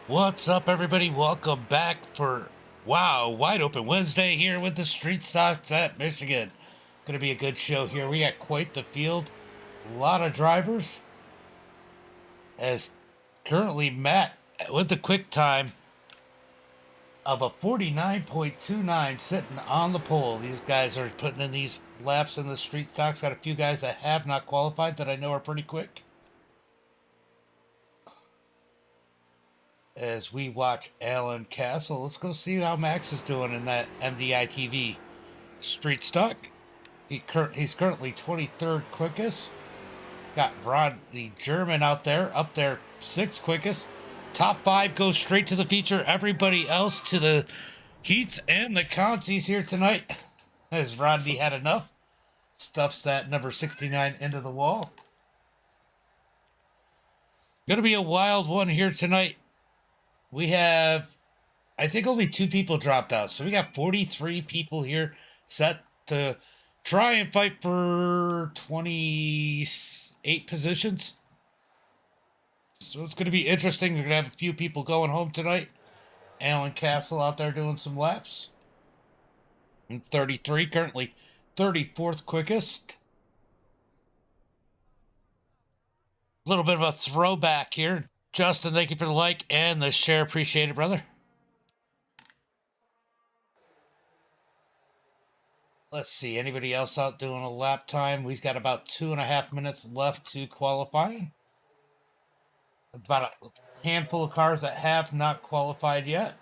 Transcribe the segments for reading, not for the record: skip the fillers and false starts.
What's up, everybody? Welcome back for WoW Wide Open Wednesday here with the Street Stocks at Michigan. Gonna be a good show here. We got quite the field, a lot of drivers. As currently Matt with the quick time of a 49.29 sitting on the pole. These guys are putting in these laps in the Street Stocks. Got a few guys that have not qualified that I know are pretty quick. As we watch Alan Castle. Let's go see how Max is doing in that MDiTV Street Stock. He's currently 23rd quickest. Got Rod the German out there, up there 6th quickest. Top 5 goes straight to the feature. Everybody else to the heats and the consies here tonight. As Rodney had enough. Stuffs that number 69 into the wall. Gonna be a wild one here tonight. We have, I think, only 2 people dropped out. So we got 43 people here set to try and fight for 28 positions. So it's going to be interesting. We're going to have a few people going home tonight. Alan Castle out there doing some laps. And 33, currently 34th quickest. A little bit of a throwback here. Justin, thank you for the like and the share. Appreciate it, brother. Let's see. Anybody else out doing a lap time? We've got about 2.5 minutes left to qualify. About a handful of cars that have not qualified yet.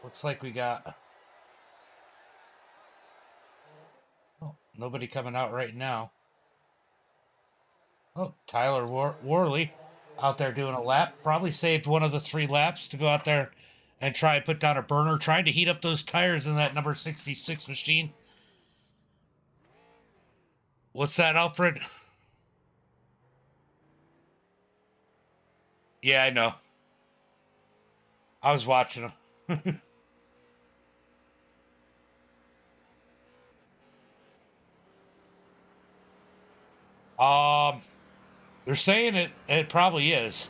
Looks like we got... Oh, nobody coming out right now. Oh, Tyler Worley out there doing a lap. Probably saved one of the 3 laps to go out there and try and put down a burner. Trying to heat up those tires in that number 66 machine. What's that, Alfred? Yeah, I know. I was watching him. They're saying it probably is.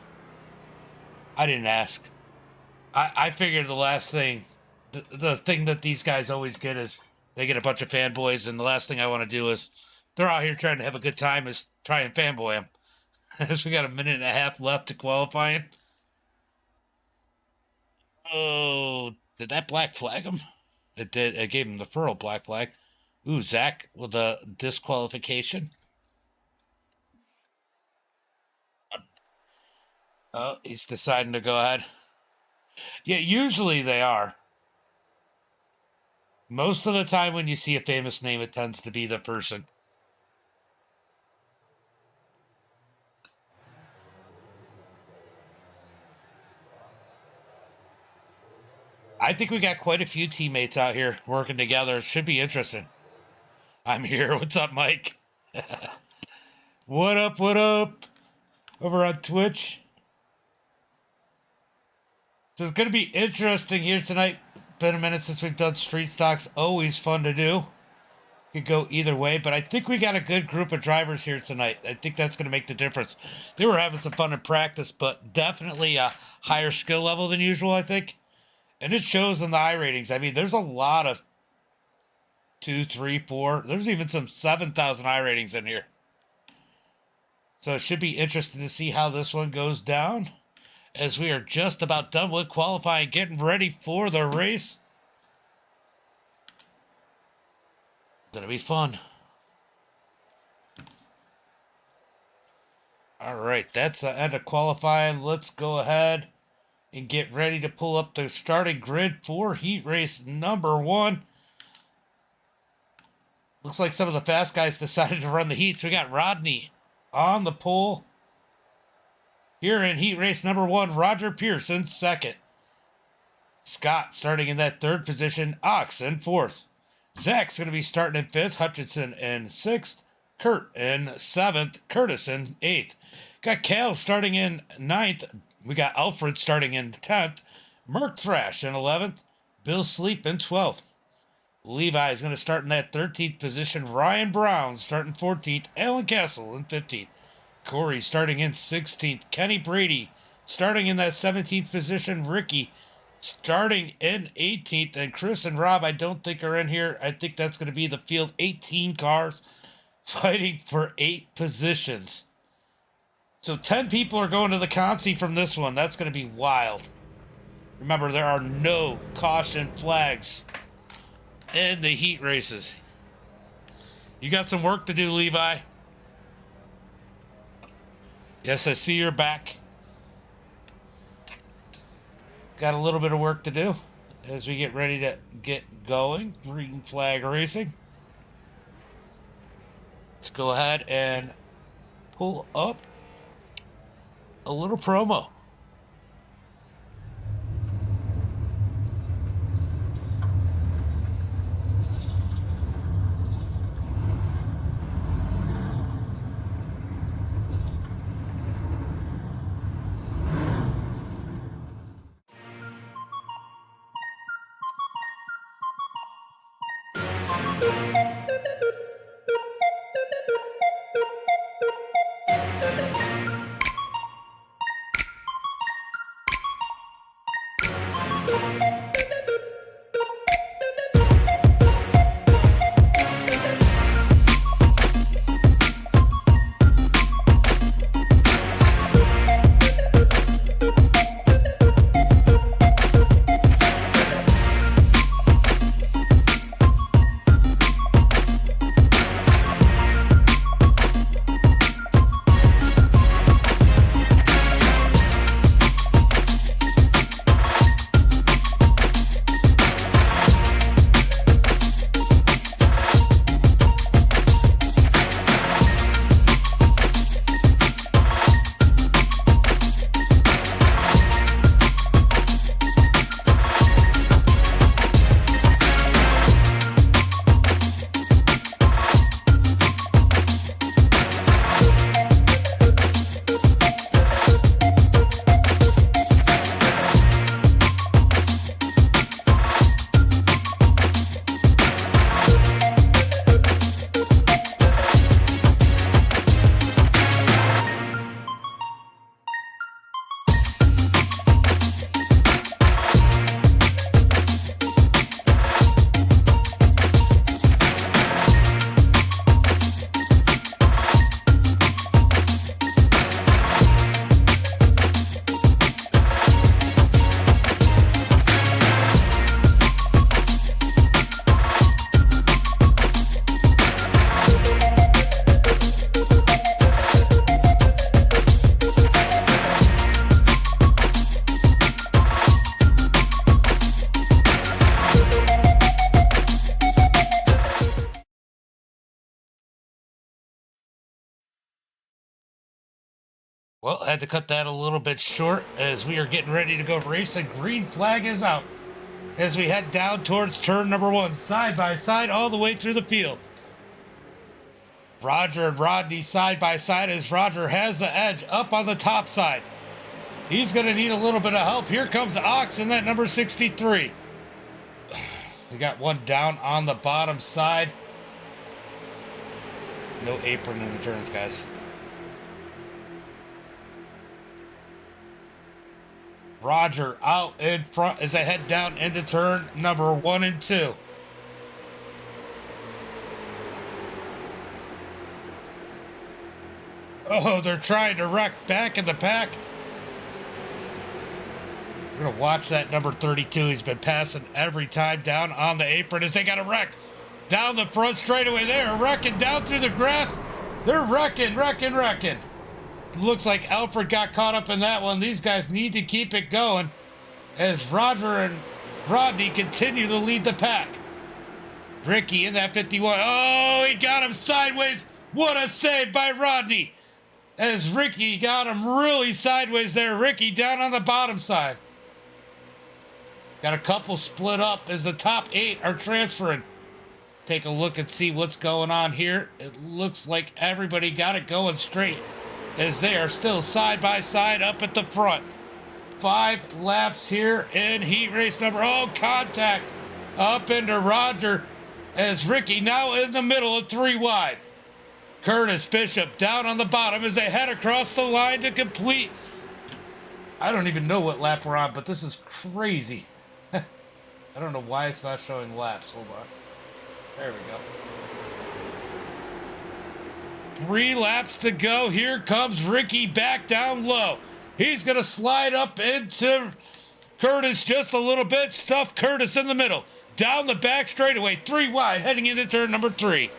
I didn't ask. I figured the last thing, the thing that these guys always get is they get a bunch of fanboys, and the last thing I want to do is they're out here trying to have a good time is try and fanboy them. As we got a minute and a half left to qualifying. Oh, did that black flag him? It did. It gave him the furl black flag. Ooh, Zach with a disqualification. Oh, he's deciding to go ahead. Yeah, usually they are. Most of the time when you see a famous name, it tends to be the person. I think we got quite a few teammates out here working together. It should be interesting. I'm here. What's up, Mike? What up, what up? Over on Twitch. So it's going to be interesting here tonight. Been a minute since we've done Street Stocks. Always fun to do. Could go either way, but I think we got a good group of drivers here tonight. I think that's going to make the difference. They were having some fun in practice, but definitely a higher skill level than usual, I think. And it shows in the iRatings. I mean, there's a lot of 2, 3, 4. There's even some 7,000 iRatings in here. So it should be interesting to see how this one goes down. As we are just about done with qualifying, getting ready for the race. Gonna be fun. All right, that's the end of qualifying. Let's go ahead and get ready to pull up the starting grid for heat race number 1. Looks like some of the fast guys decided to run the heats. We got Rodney on the pole. Here in heat race number 1, Roger Pearson 2nd. Scott starting in that 3rd position. Ox in 4th. Zach's going to be starting in 5th. Hutchinson in 6th. Kurt in 7th. Curtis in 8th. Got Cal starting in 9th. We got Alfred starting in 10th. Merc Thrash in 11th. Bill Sleep in 12th. Levi is going to start in that 13th position. Ryan Brown starting 14th. Alan Castle in 15th. Corey starting in 16th. Kenny Brady starting in that 17th position. Ricky starting in 18th. And Chris and Rob, I don't think are in here. I think that's going to be the field. 18 cars fighting for 8 positions. So 10 people are going to the consi from this one. That's going to be wild. Remember, there are no caution flags in the heat races. You got some work to do, Levi. Yes, I see you're back. Got a little bit of work to do as we get ready to get going. Green flag racing. Let's go ahead and pull up a little promo. Well, I had to cut that a little bit short as we are getting ready to go racing. Green flag is out as we head down towards turn number 1, side by side all the way through the field. Roger and Rodney side by side as Roger has the edge up on the top side. He's going to need a little bit of help. Here comes Ox in that number 63. We got one down on the bottom side. No apron in the turns, guys. Roger out in front as I head down into turn number 1 and 2. Oh, they're trying to wreck back in the pack. We're going to watch that number 32. He's been passing every time down on the apron as they got a wreck down the front straightaway. They're wrecking down through the grass. They're wrecking. Looks like Alfred got caught up in that one. These guys need to keep it going as Roger and Rodney continue to lead the pack. Ricky in that 51. Oh, he got him sideways. What a save by Rodney as Ricky got him really sideways there. Ricky down on the bottom side. Got a couple split up as the top 8 are transferring. Take a look and see what's going on here. It looks like everybody got it going straight as they are still side by side up at the front. 5 laps here in heat race number. Oh, contact up into Roger as Ricky now in the middle of 3 wide. Curtis Bishop down on the bottom as they head across the line to complete. I don't even know what lap we're on, but this is crazy. I don't know why it's not showing laps. Hold on. There we go. 3 laps to go. Here comes Ricky back down low. He's going to slide up into Curtis just a little bit. Stuff Curtis in the middle. Down the back straightaway. 3 wide heading into turn number 3.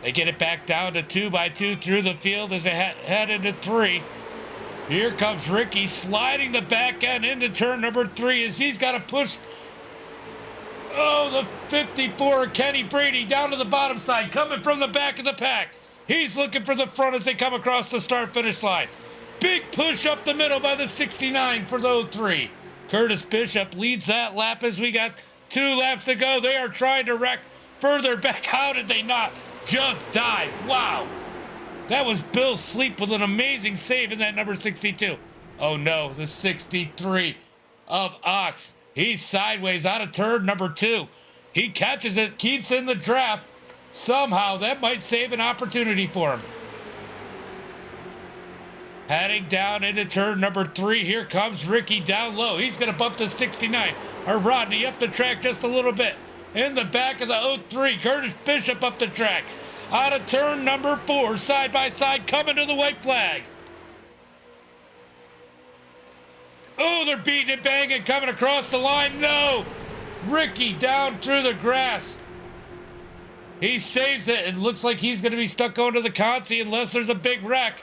They get it back down to 2x2 through the field as they head into 3. Here comes Ricky sliding the back end into turn number 3 as he's got to push. Oh, the 54 Kenny Brady down to the bottom side, coming from the back of the pack. He's looking for the front as they come across the start-finish line. Big push up the middle by the 69 for the 03. Curtis Bishop leads that lap as we got 2 laps to go. They are trying to wreck further back. How did they not just die? Wow. That was Bill Sleep with an amazing save in that number 62. Oh no, the 63 of Ox. He's sideways out of turn number 2. He catches it, keeps in the draft. Somehow that might save an opportunity for him. Heading down into turn number 3. Here comes Ricky down low. He's going to bump the 69. Or Rodney up the track just a little bit. In the back of the 03, Curtis Bishop up the track. Out of turn number 4, side by side, coming to the white flag. Oh, they're beating it, banging, coming across the line. No! Ricky down through the grass. He saves it. It looks like he's going to be stuck going to the consi unless there's a big wreck.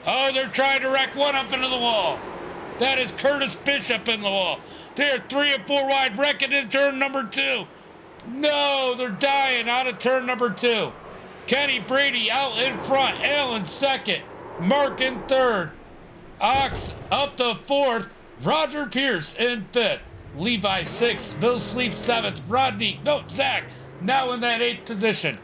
Oh, they're trying to wreck one up into the wall. That is Curtis Bishop in the wall. They're 3 and 4 wide, wrecking in turn number 2. No, they're dying out of turn number 2. Kenny Brady out in front. Allen second. Mark in third. Ox up to 4th. Roger Pierce in 5th. Levi 6th. Bill Sleep 7th. Zach now in that 8th position.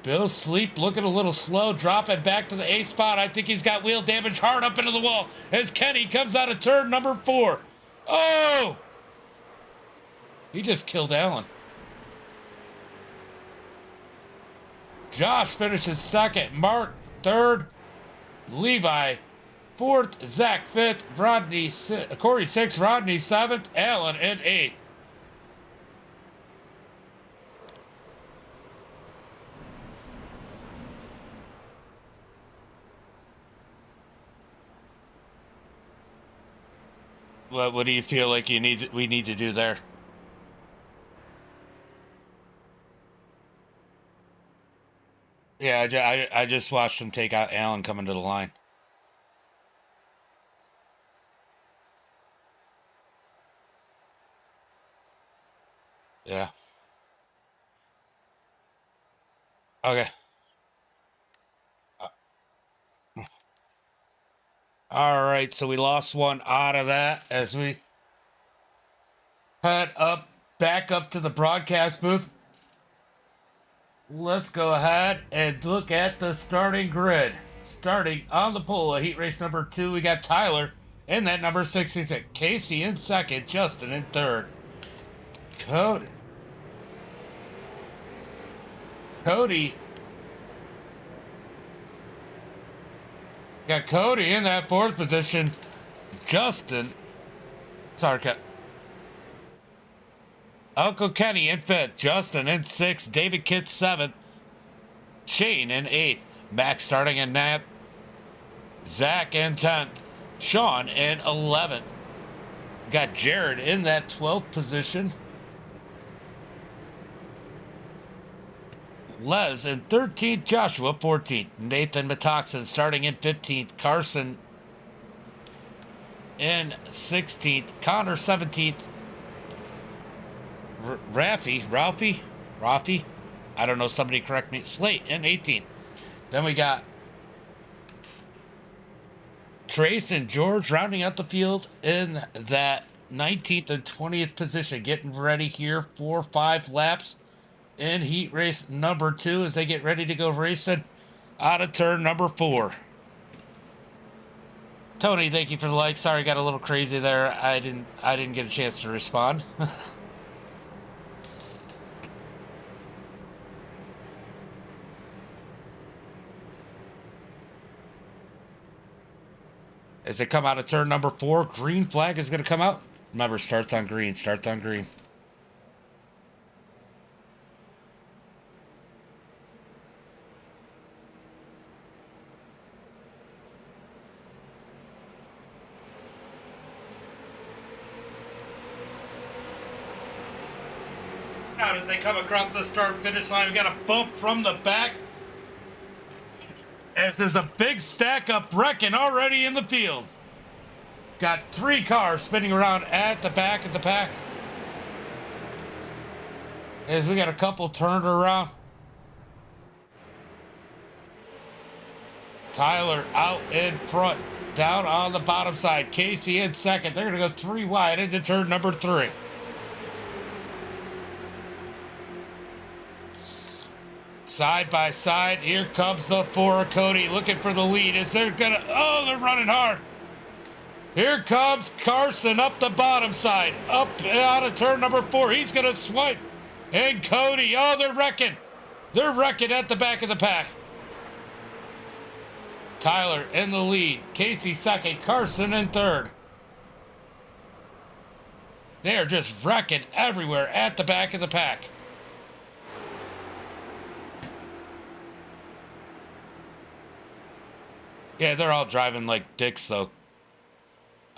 Bill Sleep looking a little slow, dropping back to the 8th spot. I think he's got wheel damage hard up into the wall as Kenny comes out of turn number 4. Oh! He just killed Allen. Josh finishes 2nd. Mark 3rd. Levi 4th. Zach 5th. Corey 6th. Rodney 7th. Allen in 8th. What do you feel like we need to do there? Yeah, I just watched him take out Allen coming to the line. Yeah. Okay. All right, so we lost one out of that as we head back up to the broadcast booth. Let's go ahead and look at the starting grid. Starting on the pole of heat race number 2, we got Tyler in that number 66. Casey in 2nd, Justin in 3rd. Cody. Got Cody in that 4th position. Justin. Uncle Kenny in 5th. Justin in 6th. David Kitt 7th. Shane in 8th. Max starting in 9th. Zach in 10th. Sean in 11th. Got Jared in that 12th position. Les in 13th, Joshua 14th, Nathan Metoxen starting in 15th, Carson in 16th, Connor 17th, Ralphie, I don't know, somebody correct me, Slate in 18th. Then we got Trace and George rounding out the field in that 19th and 20th position, getting ready here for 5 laps. In heat race number 2 as they get ready to go racing out of turn number 4. Tony, thank you for the like. Sorry, got a little crazy there. I didn't get a chance to respond. As they come out of turn number 4, green flag is going to come out. Remember, starts on green, starts on green. Out as they come across the start finish line, we got a bump from the back. As there's a big stack up wrecking already in the field. Got 3 cars spinning around at the back of the pack. As we got a couple turned around. Tyler out in front, down on the bottom side. Casey in second. They're going to go 3 wide into turn number 3. Side by side, here comes the 4 of Cody looking for the lead. Is they're gonna, oh, they're running hard. Here comes Carson up the bottom side, up out of turn number 4. He's gonna swipe. And Cody, oh, they're wrecking. They're wrecking at the back of the pack. Tyler in the lead, Casey second, Carson in third. They're just wrecking everywhere at the back of the pack. Yeah, they're all driving like dicks, though.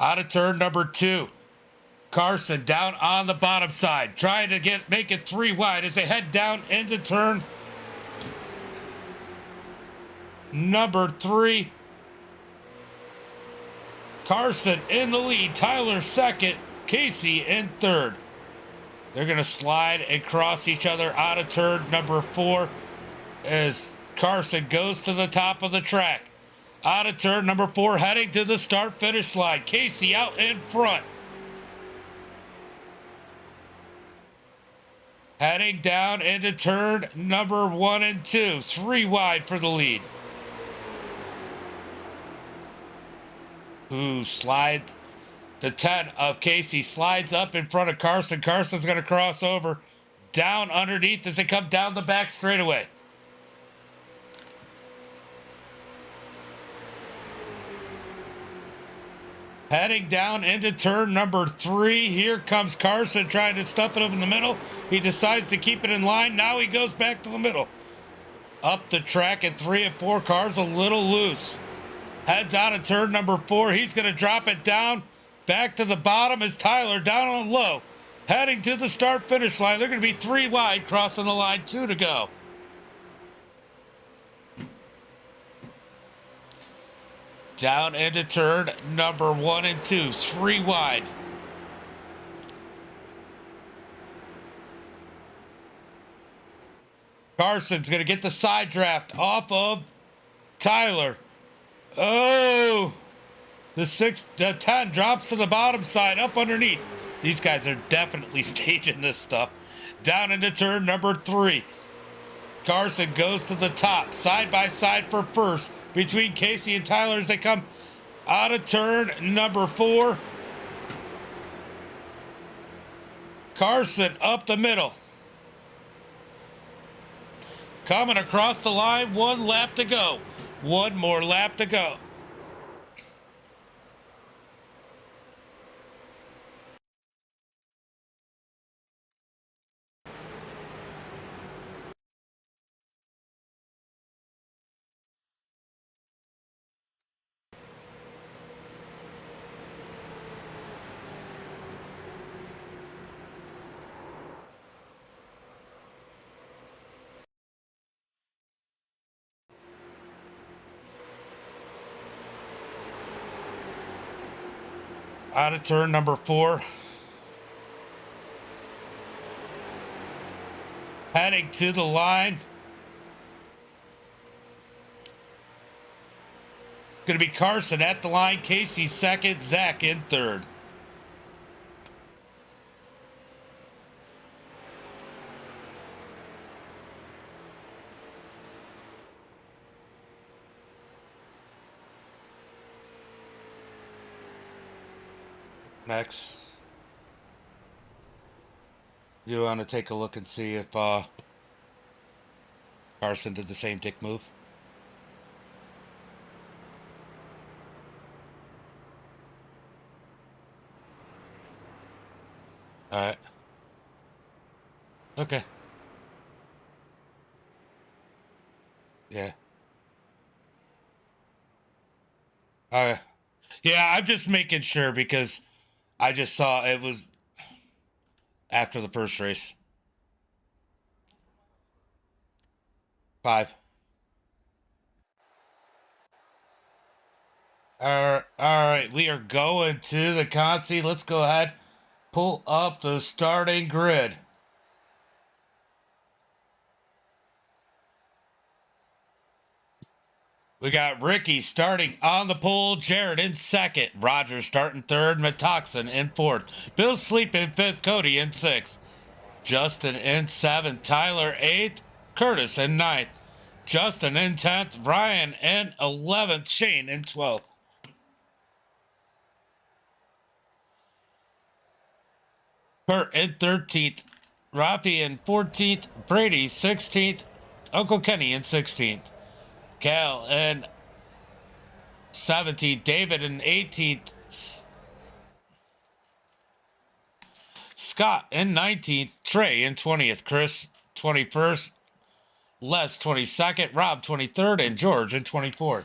Out of turn number 2. Carson down on the bottom side, trying to make it 3 wide as they head down into turn number 3. Carson in the lead, Tyler second, Casey in third. They're going to slide and cross each other out of turn number 4 as Carson goes to the top of the track. Out of turn number 4, heading to the start-finish line. Casey out in front. Heading down into turn number 1 and 2. 3 wide for the lead. Who slides? The 10 of Casey slides up in front of Carson. Carson's going to cross over. Down underneath as they come down the back straightaway. Heading down into turn number 3. Here comes Carson trying to stuff it up in the middle. He decides to keep it in line. Now he goes back to the middle. Up the track at 3 and 4 cars, a little loose. Heads out of turn number 4. He's going to drop it down. Back to the bottom is Tyler down on low. Heading to the start-finish line. They're going to be 3 wide, crossing the line, 2 to go. Down into turn number 1 and 2, 3 wide. Carson's going to get the side draft off of Tyler. Oh, the 10 drops to the bottom side, up underneath. These guys are definitely staging this stuff. Down into turn number 3. Carson goes to the top, side by side for first. Between Casey and Tyler as they come out of turn number 4. Carson up the middle. Coming across the line, 1 lap to go. 1 more lap to go. Out of turn number 4. Heading to the line. Going to be Carson at the line. Casey second. Zach in third. Next, you want to take a look and see if Carson did the same dick move? All right. Okay. Yeah. All right. Yeah, I'm just making sure because I just saw it was after the first race. 5. All right. We are going to the consi. Let's go ahead. Pull up the starting grid. We got Ricky starting on the pole, Jared in second, Roger starting third, Metoxin in fourth, Bill Sleep in fifth, Cody in sixth, Justin in seventh, Tyler eighth, Curtis in ninth, Justin in 10th, Ryan in 11th, Shane in 12th. Kurt in 13th, Rafi in 14th, Brady 16th, Uncle Kenny in 16th, Cal in 17th, David in 18th, Scott in 19th, Trey in 20th, Chris 21st, Les 22nd, Rob 23rd, and George in 24th.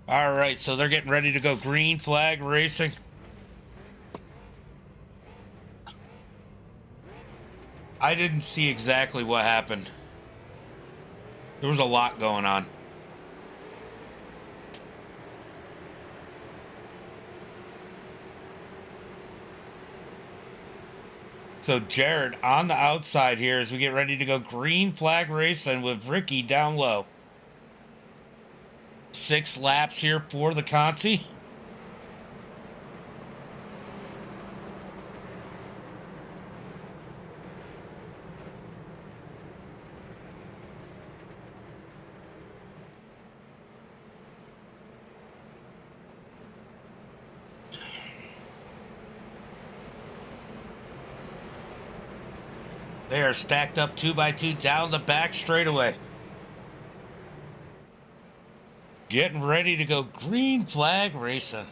All right, so they're getting ready to go green flag racing. I didn't see exactly what happened. There was a lot going on. So Jared on the outside here as we get ready to go green flag racing with Ricky down low. 6 laps here for the Conti. They are stacked up 2x2 down the back straightaway. Getting ready to go green flag racing.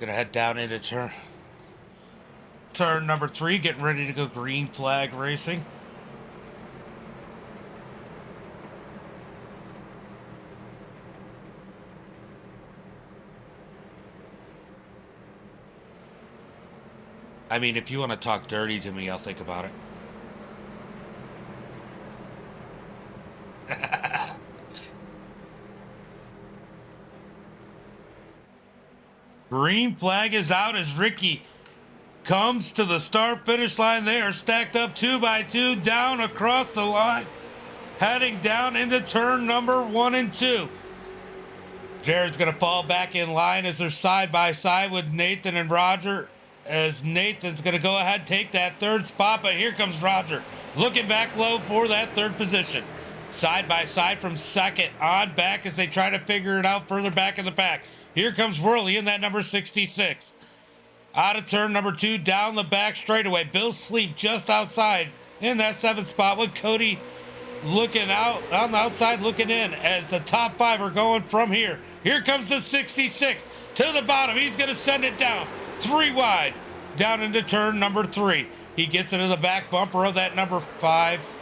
Gonna head down into turn number 3, getting ready to go green flag racing. I mean, if you want to talk dirty to me, I'll think about it. Green flag is out as Ricky comes to the start finish line. They are stacked up 2x2 down across the line, heading down into turn number 1 and 2. Jared's going to fall back in line as they're side by side with Nathan and Roger, as Nathan's going to go ahead and take that third spot, but here comes Roger looking back low for that third position. Side by side from second on back as they try to figure it out further back in the pack. Here comes Worley in that number 66. Out of turn number 2, down the back straightaway. Bill Sleep just outside in that 7th spot with Cody looking out on the outside, looking in as the top 5 are going from here. Here comes the 66 to the bottom. He's going to send it down 3 wide down into turn number 3. He gets into the back bumper of that number 5.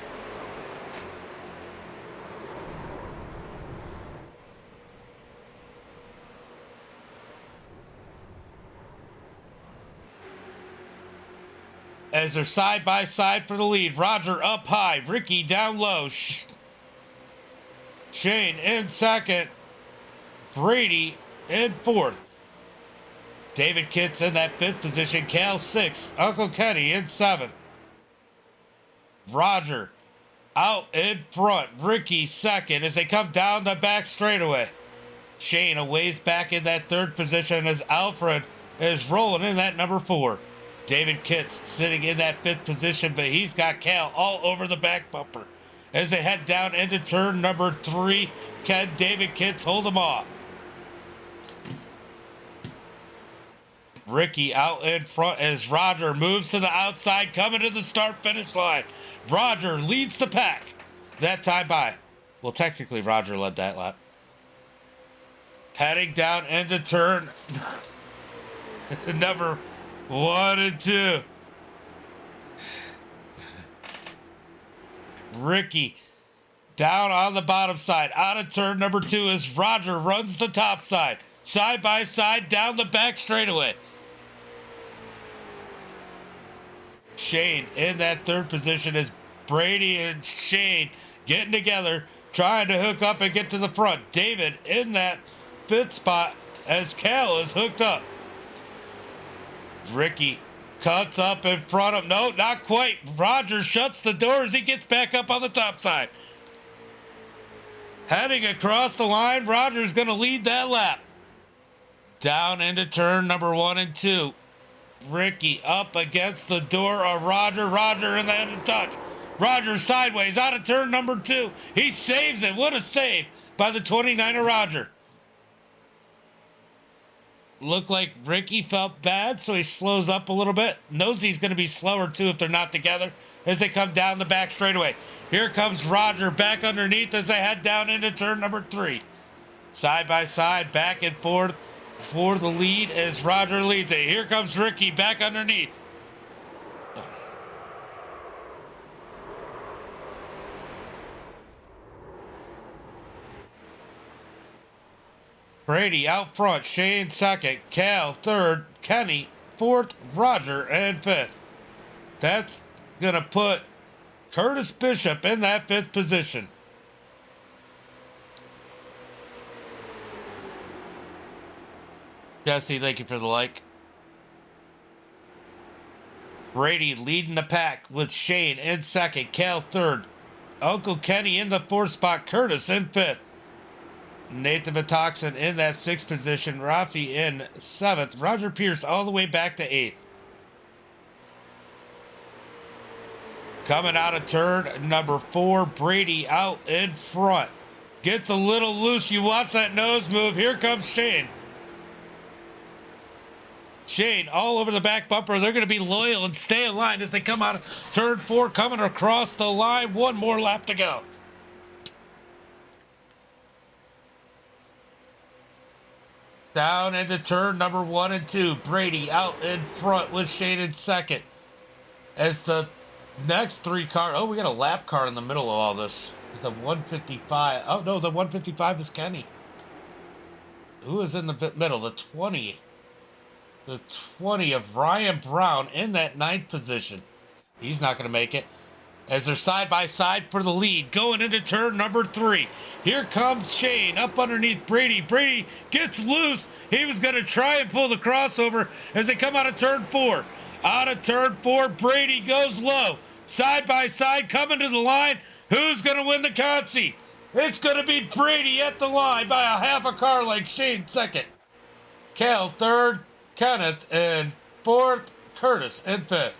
As they're side by side for the lead. Roger up high, Ricky down low. Shane in second, Brady in 4th. David Kitts in that 5th position, Cal 6th, Uncle Kenny in 7th. Roger out in front, Ricky 2nd as they come down the back straightaway. Shane a ways back in that 3rd position as Alfred is rolling in that number 4. David Kitts sitting in that 5th position, but he's got Cal all over the back bumper. As they head down into turn number 3, can David Kitts hold them off? Ricky out in front as Roger moves to the outside, coming to the start-finish line. Roger leads the pack. That time by. Well, technically, Roger led that lap. Heading down into turn number 1 and 2. Ricky down on the bottom side. Out of turn number 2 as Roger runs the top side. Side by side down the back straightaway. Shane in that third position as Brady and Shane getting together, trying to hook up and get to the front. David in that fifth spot as Cal is hooked up. Ricky cuts up in front of, no, not quite. Roger shuts the door as he gets back up on the top side. Heading across the line, Roger's going to lead that lap. Down into turn number 1 and 2. Ricky up against the door of Roger. Roger in the end of touch. Roger sideways out of turn number 2. He saves it. What a save by the 29er Roger. Looked like Ricky felt bad, so he slows up a little bit. Knows he's going to be slower too if they're not together as they come down the back straightaway. Here comes Roger back underneath as they head down into turn number 3. Side by side, back and forth for the lead as Roger leads it. Here comes Ricky back underneath. Brady out front, Shane second, Cal third, Kenny fourth, Roger and fifth. That's going to put Curtis Bishop in that 5th position. Jesse, thank you for the like. Brady leading the pack with Shane in second, Cal third, Uncle Kenny in the 4th spot, Curtis in 5th. Nathan Vitoxin in that 6th position, Rafi in 7th, Roger Pierce all the way back to 8th. Coming out of turn number 4, Brady out in front. Gets a little loose. You watch that nose move. Here comes Shane. Shane all over the back bumper. They're going to be loyal and stay in line as they come out of turn 4, coming across the line. One more lap to go. Down into turn number 1 and 2. Brady out in front with Shane in second. As the next 3 car, oh, we got a lap car in the middle of all this. The 155. Oh, no, the 155 is Kenny. Who is in the middle? The 20. The 20 of Ryan Brown in that 9th position. He's not going to make it. As they're side by side for the lead, going into turn number 3. Here comes Shane up underneath Brady. Brady gets loose. He was going to try and pull the crossover as they come out of turn 4. Out of turn 4, Brady goes low. Side by side, coming to the line. Who's going to win the Consi? It's going to be Brady at the line by a half a car like Shane second. Cal third, Kenneth in 4th, Curtis in 5th.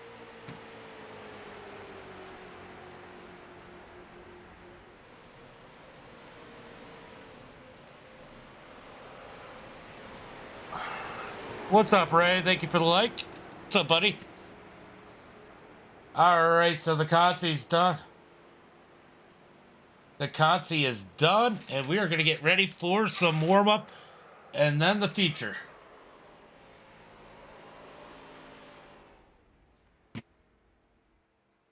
What's up, Ray? Thank you for the like. What's up, buddy? All right, so the Consi's done. The Consi is done, and we are going to get ready for some warm-up and then the feature.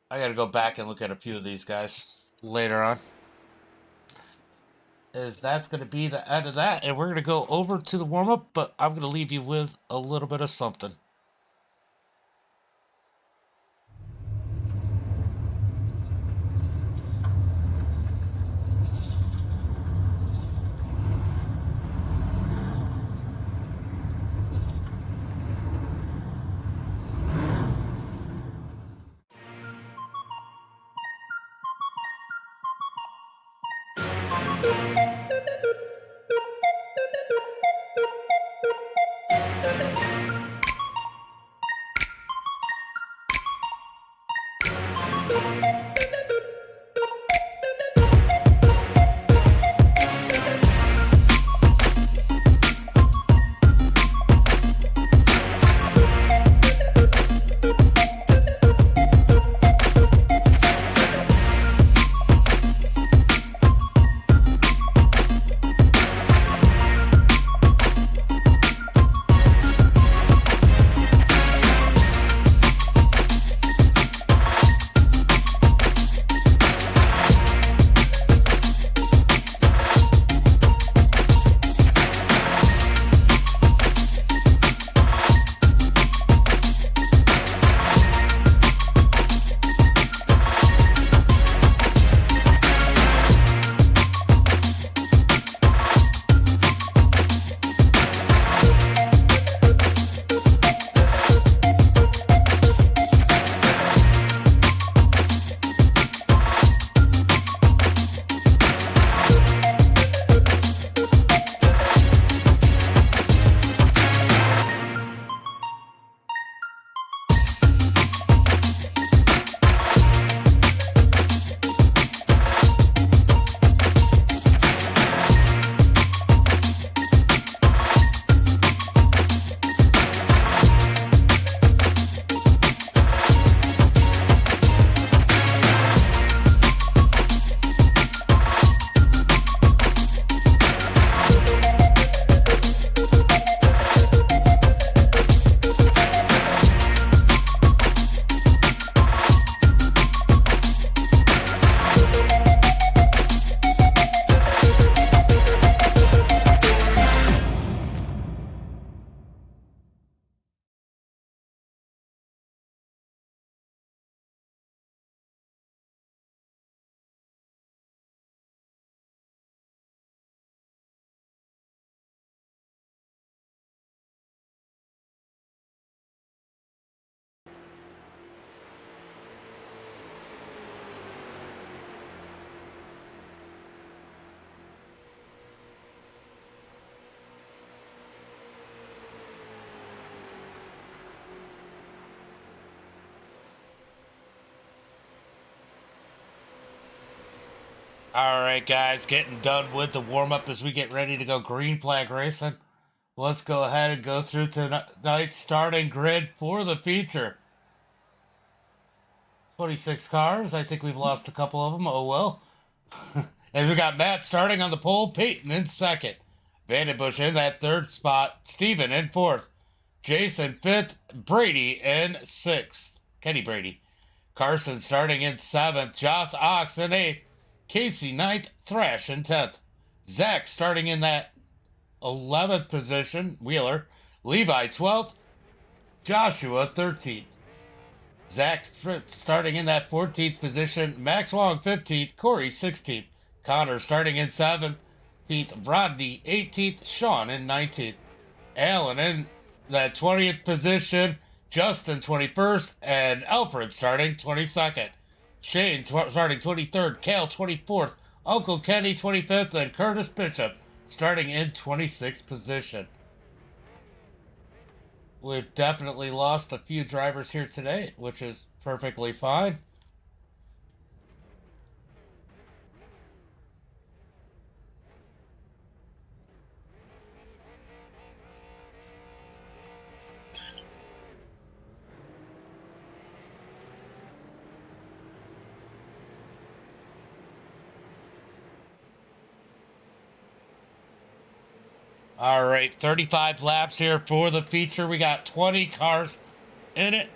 I got to go back and look at a few of these guys later on. That's going to be the end of that, and we're going to go over to the warm-up, but I'm going to leave you with a little bit of something. All right, guys, getting done with the warm-up as we get ready to go green flag racing. Let's go ahead and go through tonight's starting grid for the feature. 26 cars. I think we've lost a couple of them. Oh, well. As we got Matt starting on the pole, Peyton in second. Vandenbush in that third spot. Steven in fourth. Jason fifth. Brady in sixth. Kenny Brady. Carson starting in seventh. Josh Ox in eighth. Casey ninth. Thrash in 10th. Zach starting in that 11th position. Wheeler. Levi 12th. Joshua 13th. Zach Fritz starting in that 14th position. Max Wong 15th. Corey 16th. Connor starting in 17th. Rodney 18th. Sean in 19th. Alan in that 20th position. Justin 21st. And Alfred starting 22nd. Shane starting 23rd. Cal 24th. Uncle Kenny 25th. And Curtis Bishop starting in 26th position. We've definitely lost a few drivers here today, which is perfectly fine. All right, 35 laps here for the feature. We got 20 cars in it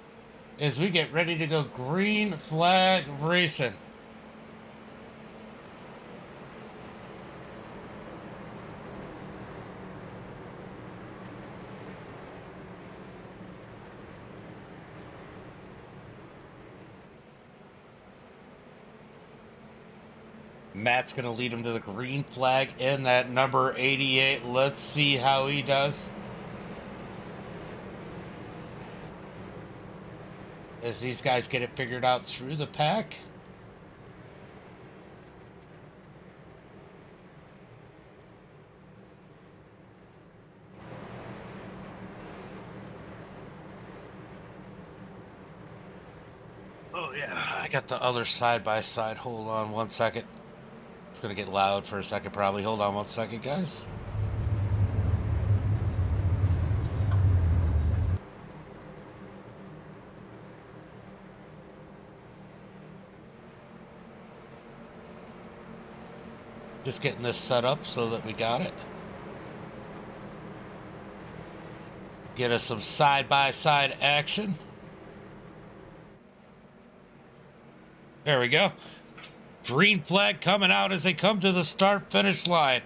as we get ready to go green flag racing. Matt's going to lead him to the green flag in that number 88. Let's see how he does. As these guys get it figured out through the pack. Oh, yeah. I got the other side by side. Hold on one second. It's going to get loud for a second, probably. Hold on one second, guys. Just getting this set up so that we got it. Get us some side-by-side action. There we go. Green flag coming out as they come to the start-finish line.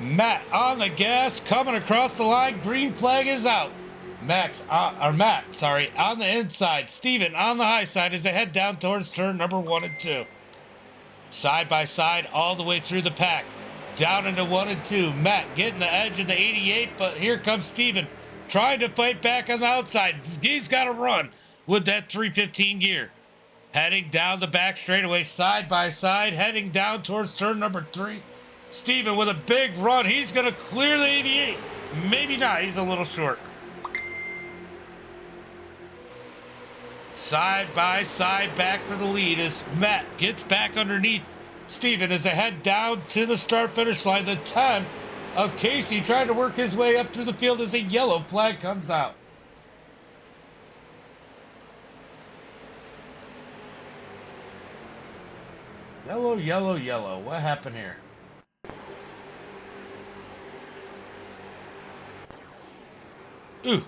Matt on the gas, coming across the line. Green flag is out. Matt, on the inside. Steven on the high side as they head down towards turn number 1 and 2. Side by side all the way through the pack. Down into 1 and 2. Matt getting the edge of the 88, but here comes Steven trying to fight back on the outside. He's got to run with that 315 gear. Heading down the back straightaway, side by side, heading down towards turn number 3. Steven with a big run. He's going to clear the 88. Maybe not. He's a little short. Side by side back for the lead as Matt gets back underneath Steven as they head down to the start-finish line. The 10 of Casey trying to work his way up through the field as a yellow flag comes out. Yellow, yellow, yellow. What happened here? Ooh.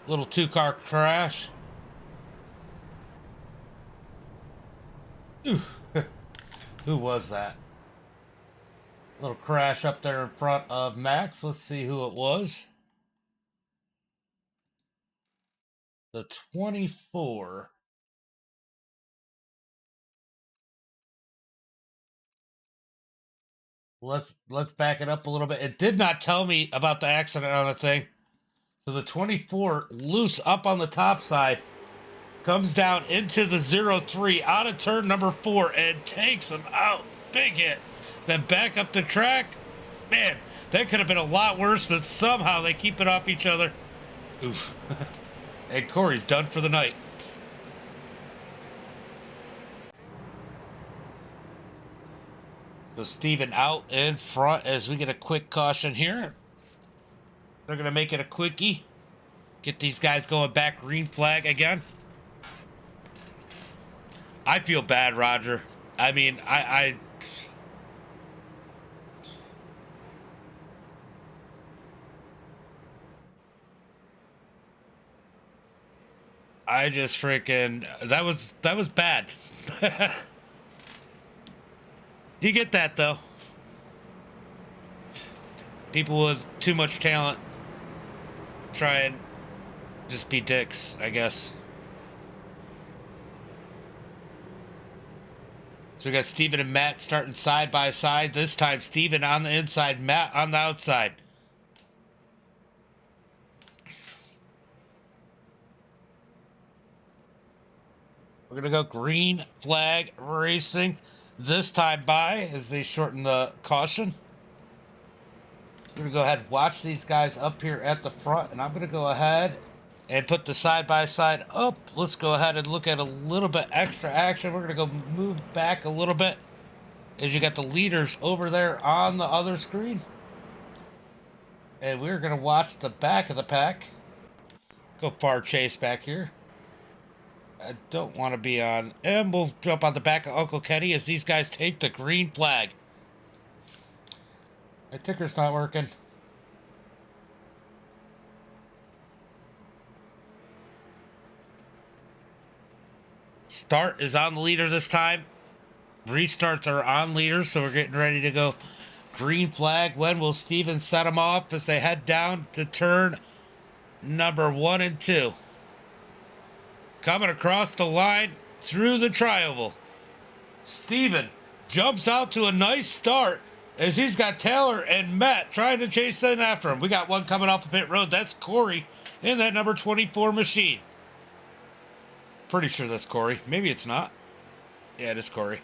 Little 2-car crash. Ooh. Who was that? Little crash up there in front of Max. Let's see who it was. The 24. Let's back it up a little bit. It did not tell me about the accident on the thing. So the 24 loose up on the top side comes down into the 03 out of turn number 4 and takes him out. Big hit. Then back up the track. Man, that could have been a lot worse, but somehow they keep it off each other. Oof. And Corey's done for the night. So Steven out in front as we get a quick caution here. They're going to make it a quickie. Get these guys going back. Green flag again. I feel bad, Roger. I mean, I just freaking that was bad. You get that though. People with too much talent try and just be dicks, I guess. So we got Steven and Matt starting side by side. This time Steven on the inside, Matt on the outside. We're going to go green flag racing this time by as they shorten the caution. We're going to go ahead and watch these guys up here at the front, and I'm going to go ahead and put the side-by-side up. Let's go ahead and look at a little bit extra action. We're going to go move back a little bit as you got the leaders over there on the other screen. And we're going to watch the back of the pack. Go far chase back here. I don't want to be on. And we'll jump on the back of Uncle Kenny as these guys take the green flag. My ticker's not working. Start is on the leader this time. Restarts are on leaders, so we're getting ready to go green flag. When will Steven set them off as they head down to turn number 1 and 2? Coming across the line through the tri-oval. Steven jumps out to a nice start as he's got Taylor and Matt trying to chase in after him. We got one coming off the pit road. That's Corey in that number 24 machine. Pretty sure that's Corey. Maybe it's not. Yeah, it is Corey.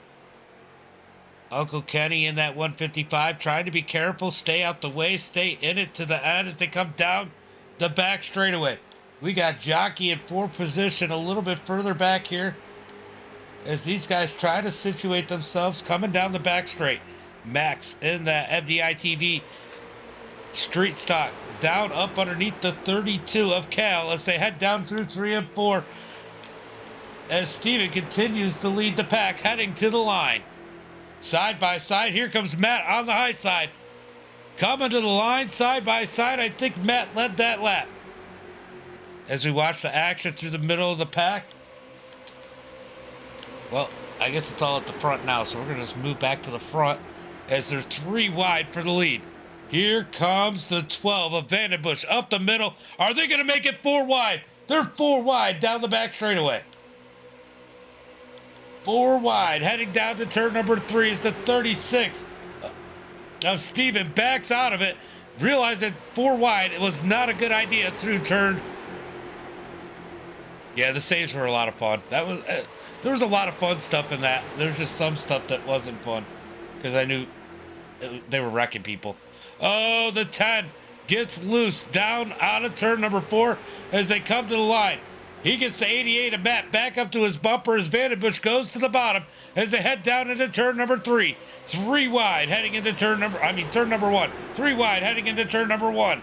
Uncle Kenny in that 155 trying to be careful. Stay out the way. Stay in it to the end as they come down the back straightaway. We got Jockey in 4th position a little bit further back here as these guys try to situate themselves coming down the back straight. Max in that MDiTV street stock down up underneath the 32 of Cal as they head down through 3 and 4 as Steven continues to lead the pack heading to the line. Side by side, here comes Matt on the high side. Coming to the line side by side. I think Matt led that lap. As we watch the action through the middle of the pack. Well, I guess it's all at the front now, so we're going to just move back to the front as they're 3 wide for the lead. Here comes the 12 of Vandenbush up the middle. Are they going to make it 4 wide? They're 4 wide down the back straightaway. 4 wide, heading down to turn number 3 is the 36. Now Steven backs out of it, realized that 4 wide was not a good idea through turn. Yeah, the saves were a lot of fun. That was there was a lot of fun stuff in that. There's just some stuff that wasn't fun because I knew they were wrecking people. Oh, the 10 gets loose down out of turn number 4 as they come to the line. He gets the 88 of Matt back up to his bumper as Vandenbush goes to the bottom as they head down into turn number 3. 3 wide heading into turn number 1. 3 wide heading into turn number 1.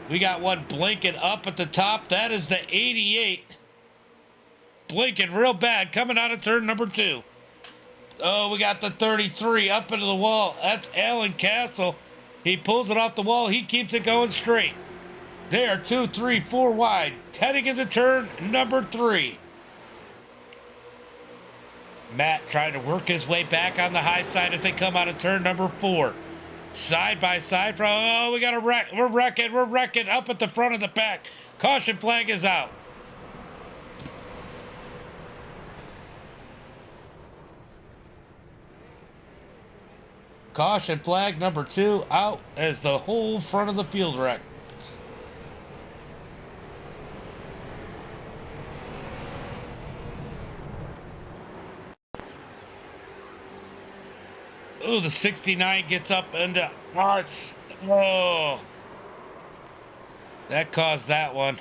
We got one blinking up at the top. That is the 88. Blinking real bad coming out of turn number 2. Oh, we got the 33 up into the wall. That's Alan Castle. He pulls it off the wall. He keeps it going straight. They are 2, 3, 4 wide, heading into turn number 3. Matt trying to work his way back on the high side as they come out of turn number 4. Side by side from, oh, we got a wreck. We're wrecking up at the front of the pack. Caution flag is out. Caution flag number 2 out as the whole front of the field wreck. Oh, the 69 gets up into Arts. Oh, that caused that one.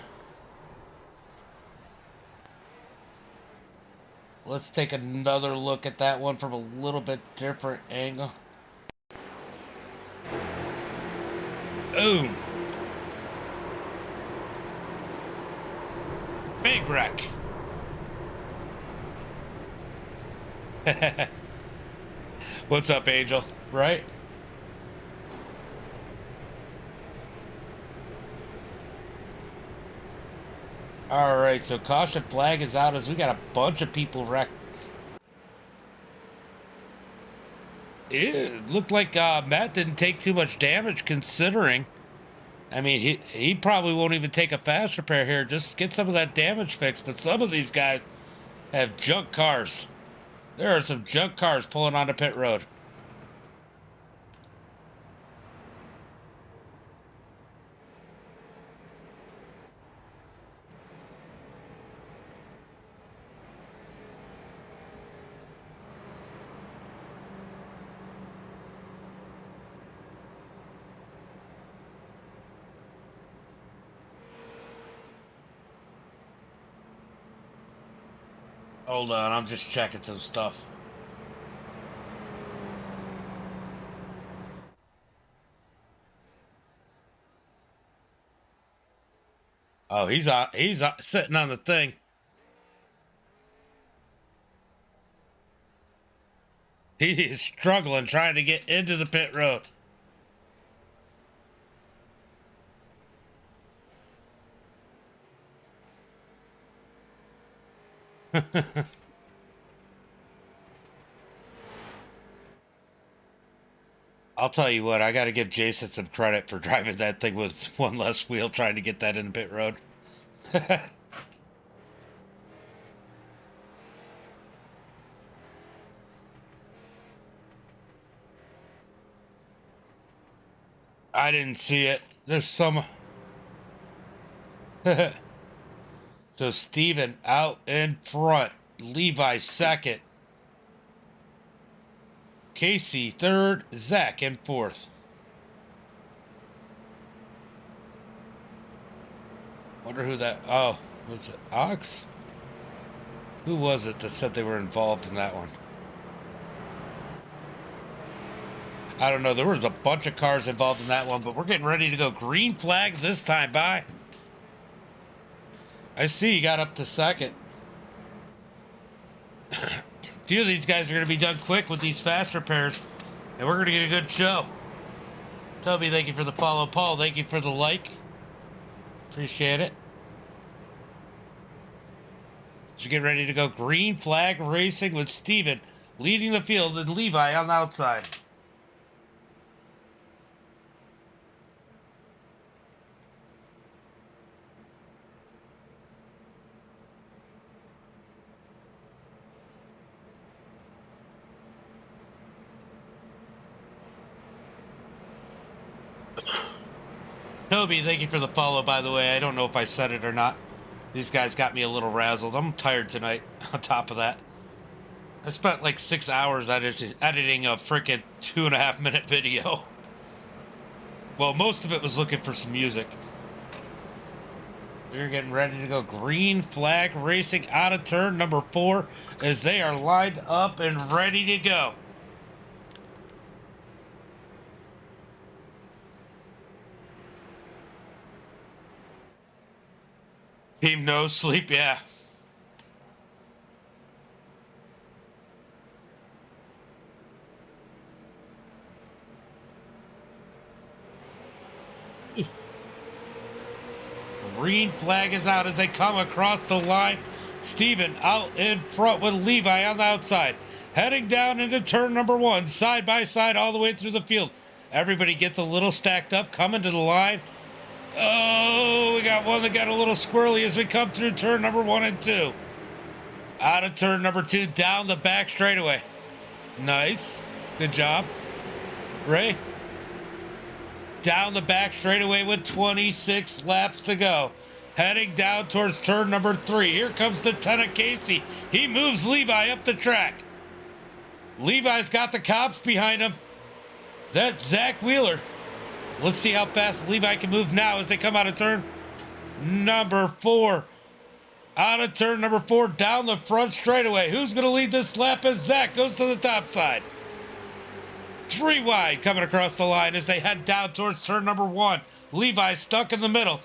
Let's take another look at that one from a little bit different angle. Boom. Big wreck. What's up, Angel? Right? All right, so caution flag is out as we got a bunch of people wrecked. It looked like Matt didn't take too much damage considering. I mean, he probably won't even take a fast repair here. Just get some of that damage fixed. But some of these guys have junk cars. There are some junk cars pulling onto pit road. Hold on, I'm just checking some stuff. Oh, he's sitting on the thing. He is struggling trying to get into the pit road. I'll tell you what, I got to give Jason some credit for driving that thing with one less wheel trying to get that in pit road. I didn't see it. There's some. So Steven out in front. Levi second. Casey third. Zach in fourth. Wonder who that. Oh, was it Ox? Who was it that said they were involved in that one? I don't know. There was a bunch of cars involved in that one, but we're getting ready to go green flag this time. Bye. I see you got up to second. A few of these guys are going to be done quick with these fast repairs, and we're going to get a good show. Toby, thank you for the follow. Paul, thank you for the like. Appreciate it. So get ready to go green flag racing with Steven leading the field and Levi on the outside. Toby, thank you for the follow, by the way. I don't know if I said it or not. These guys got me a little razzled. I'm tired tonight, on top of that. I spent like 6 hours editing a freaking 2.5 minute video. Well, most of it was looking for some music. We're getting ready to go green flag racing out of turn number 4 as they are lined up and ready to go. Team no sleep, yeah. Green flag is out as they come across the line. Steven out in front with Levi on the outside. Heading down into turn number 1, side by side all the way through the field. Everybody gets a little stacked up, coming to the line. Oh, we got one that got a little squirrely as we come through turn number 1 and 2. Out of turn number 2, down the back straightaway. Nice. Good job. Ray. Down the back straightaway with 26 laps to go. Heading down towards turn number 3. Here comes the Lieutenant Casey. He moves Levi up the track. Levi's got the cops behind him. That's Zach Wheeler. Let's see how fast Levi can move now as they come out of turn number 4. Out of turn number 4, down the front straightaway. Who's going to lead this lap as Zach goes to the top side? 3 wide coming across the line as they head down towards turn number 1. Levi stuck in the middle.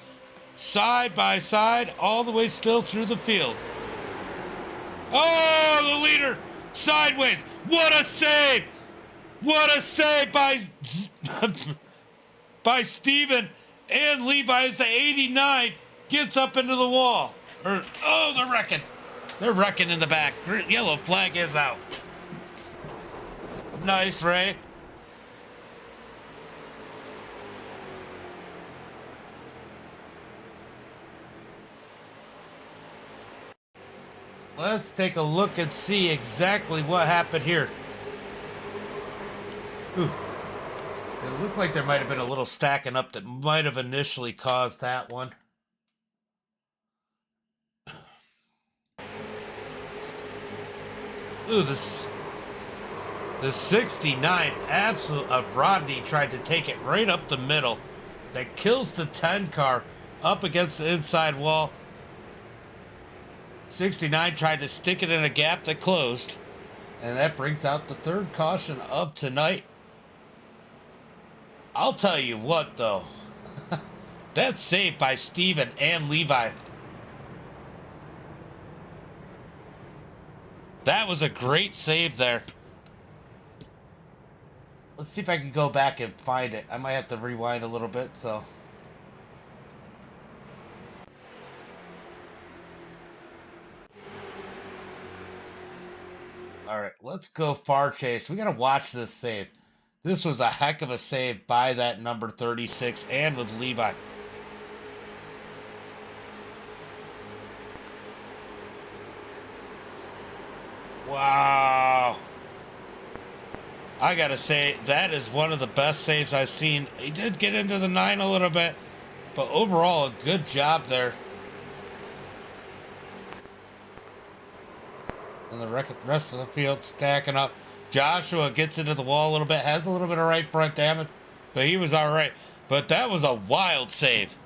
Side by side, all the way still through the field. Oh, the leader sideways. What a save! What a save by by Steven and Levi as the 89 gets up into the wall. Oh, they're wrecking. They're wrecking in the back. Yellow flag is out. Nice, Ray. Let's take a look and see exactly what happened here. Ooh. It looked like there might have been a little stacking up that might have initially caused that one. Ooh, the 69 absolute of Rodney tried to take it right up the middle. That kills the 10 car up against the inside wall. 69 tried to stick it in a gap that closed. And that brings out the 3rd caution of tonight. I'll tell you what, though. That save by Steven and Levi. That was a great save there. Let's see if I can go back and find it. I might have to rewind a little bit, so. All right, let's go far chase. We got to watch this save. This was a heck of a save by that number 36 and with Levi. Wow. I got to say, that is one of the best saves I've seen. He did get into the 9 a little bit, but overall, a good job there. And the rest of the field stacking up. Joshua gets into the wall a little bit, has a little bit of right front damage, but he was all right. But that was a wild save.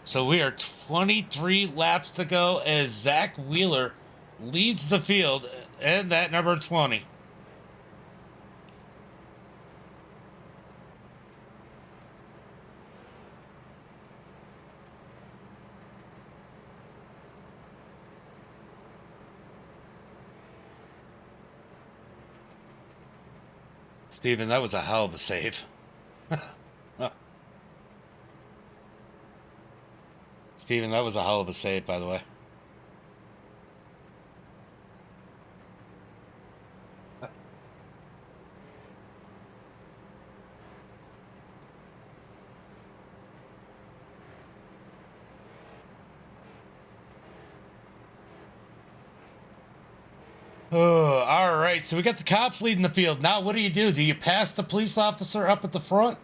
So we are 23 laps to go as Zach Wheeler leads the field and that number 20. Steven, that was a hell of a save. Steven, that was a hell of a save, by the way. Oh, all right. So we got the cops leading the field. Now, what do? Do you pass the police officer up at the front?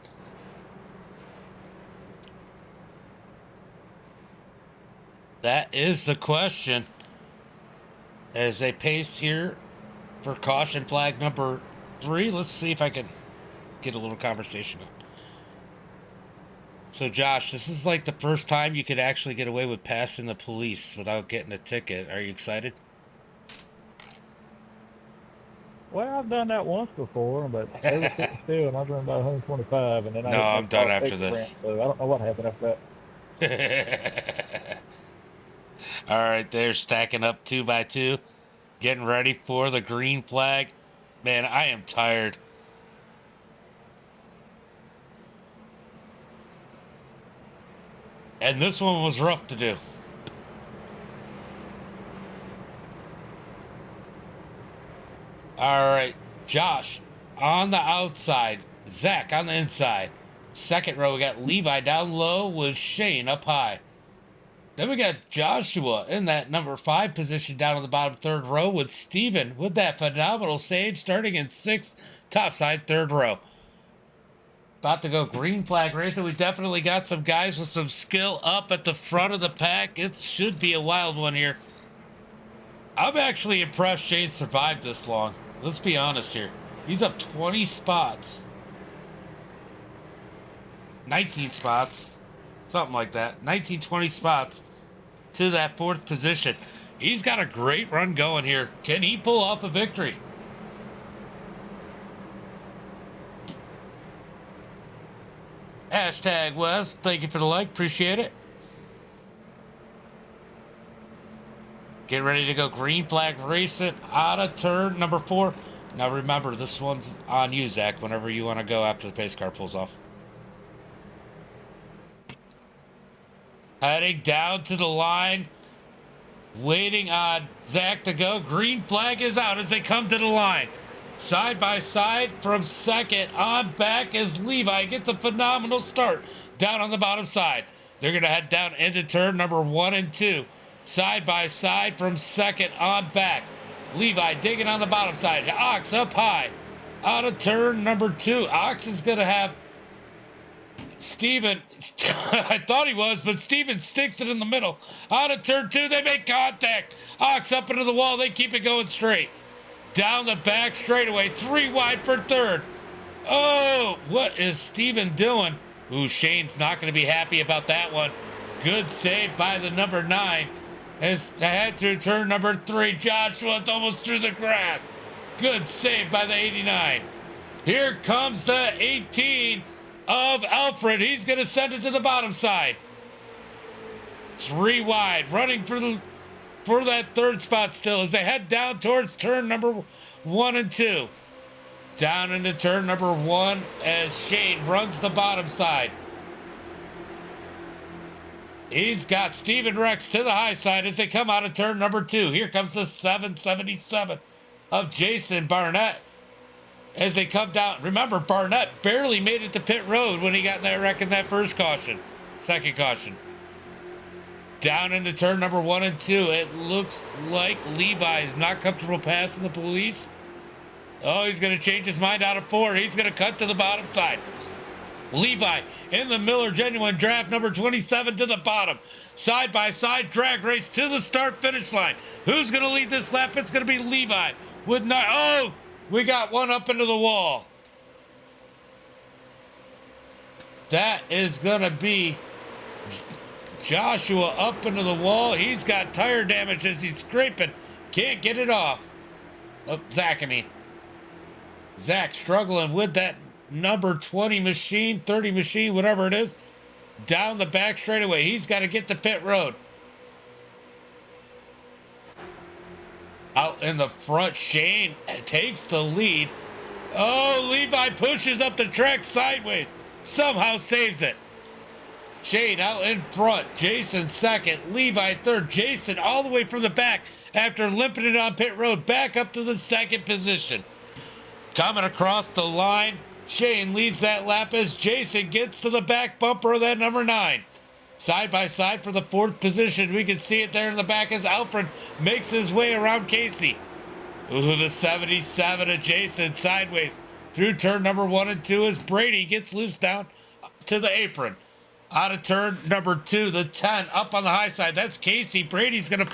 That is the question. As they pace here for caution flag number 3. Let's see if I can get a little conversation going. So, Josh, this is like the first time you could actually get away with passing the police without getting a ticket. Are you excited? Well, I've done that once before, but they were sitting still, and I was running about 125, and then I'm done after this. So I don't know what happened after that. All right, they're stacking up 2 by 2, getting ready for the green flag. Man, I am tired. And this one was rough to do. All right, Josh on the outside, Zach on the inside. Second row, we got Levi down low with Shane up high. Then we got Joshua in that number 5 position down on the bottom 3rd row with Steven with that phenomenal save starting in 6th, topside 3rd row. About to go green flag racing. We definitely got some guys with some skill up at the front of the pack. It should be a wild one here. I'm actually impressed Shane survived this long. Let's be honest here. He's up 20 spots. 19 spots. Something like that. 19, 20 spots to that 4th position. He's got a great run going here. Can he pull off a victory? Hashtag Wes, thank you for the like, appreciate it. Get ready to go green flag racing out of turn number 4. Now remember, this one's on you, Zach, whenever you want to go after the pace car pulls off. Heading down to the line, waiting on Zach to go. Green flag is out as they come to the line. Side by side from second on back as Levi gets a phenomenal start down on the bottom side. They're going to head down into turn number 1 and 2. Side by side from second on back. Levi digging on the bottom side. Ox up high. Out of turn number 2. Ox is going to have Steven. I thought he was, but Steven sticks it in the middle. Out of turn 2, they make contact. Ox up into the wall. They keep it going straight. Down the back straightaway. 3 wide for third. Oh, what is Steven doing? Ooh, Shane's not going to be happy about that one. Good save by the number 9. As they head through turn number 3, Joshua almost through the grass. Good save by the 89. Here comes the 18 of Alfred. He's going to send it to the bottom side. 3 wide, running for that 3rd spot still as they head down towards turn number 1 and 2. Down into turn number 1 as Shane runs the bottom side. He's got Steven Rex to the high side as they come out of turn number 2. Here comes the 777 of Jason Barnett as they come down. Remember, Barnett barely made it to pit road when he got in that wreck in that first caution. Second caution. Down into turn number 1 and 2. It looks like Levi is not comfortable passing the police. Oh, he's going to change his mind out of 4. He's going to cut to the bottom side. Levi in the Miller Genuine Draft number 27 to the bottom. Side by side drag race to the start finish line. Who's going to lead this lap? It's going to be Levi with 9. Oh, we got one up into the wall. That is going to be Joshua up into the wall. He's got tire damage as he's scraping. Can't get it off. Oh, Zach, I mean. Zach struggling with that number 20 machine, 30 machine, whatever it is. Down the back straightaway. He's got to get to pit road. Out in the front, Shane takes the lead. Oh, Levi pushes up the track sideways. Somehow saves it. Shane out in front. Jason second. Levi third. Jason all the way from the back after limping it on pit road. Back up to the 2nd position. Coming across the line. Shane leads that lap as Jason gets to the back bumper of that number 9. Side by side for the 4th position. We can see it there in the back as Alfred makes his way around Casey. Ooh, the 77 of Jason sideways through turn number 1 and 2 as Brady gets loose down to the apron. Out of turn number 2, the 10 up on the high side. That's Casey. Brady's going to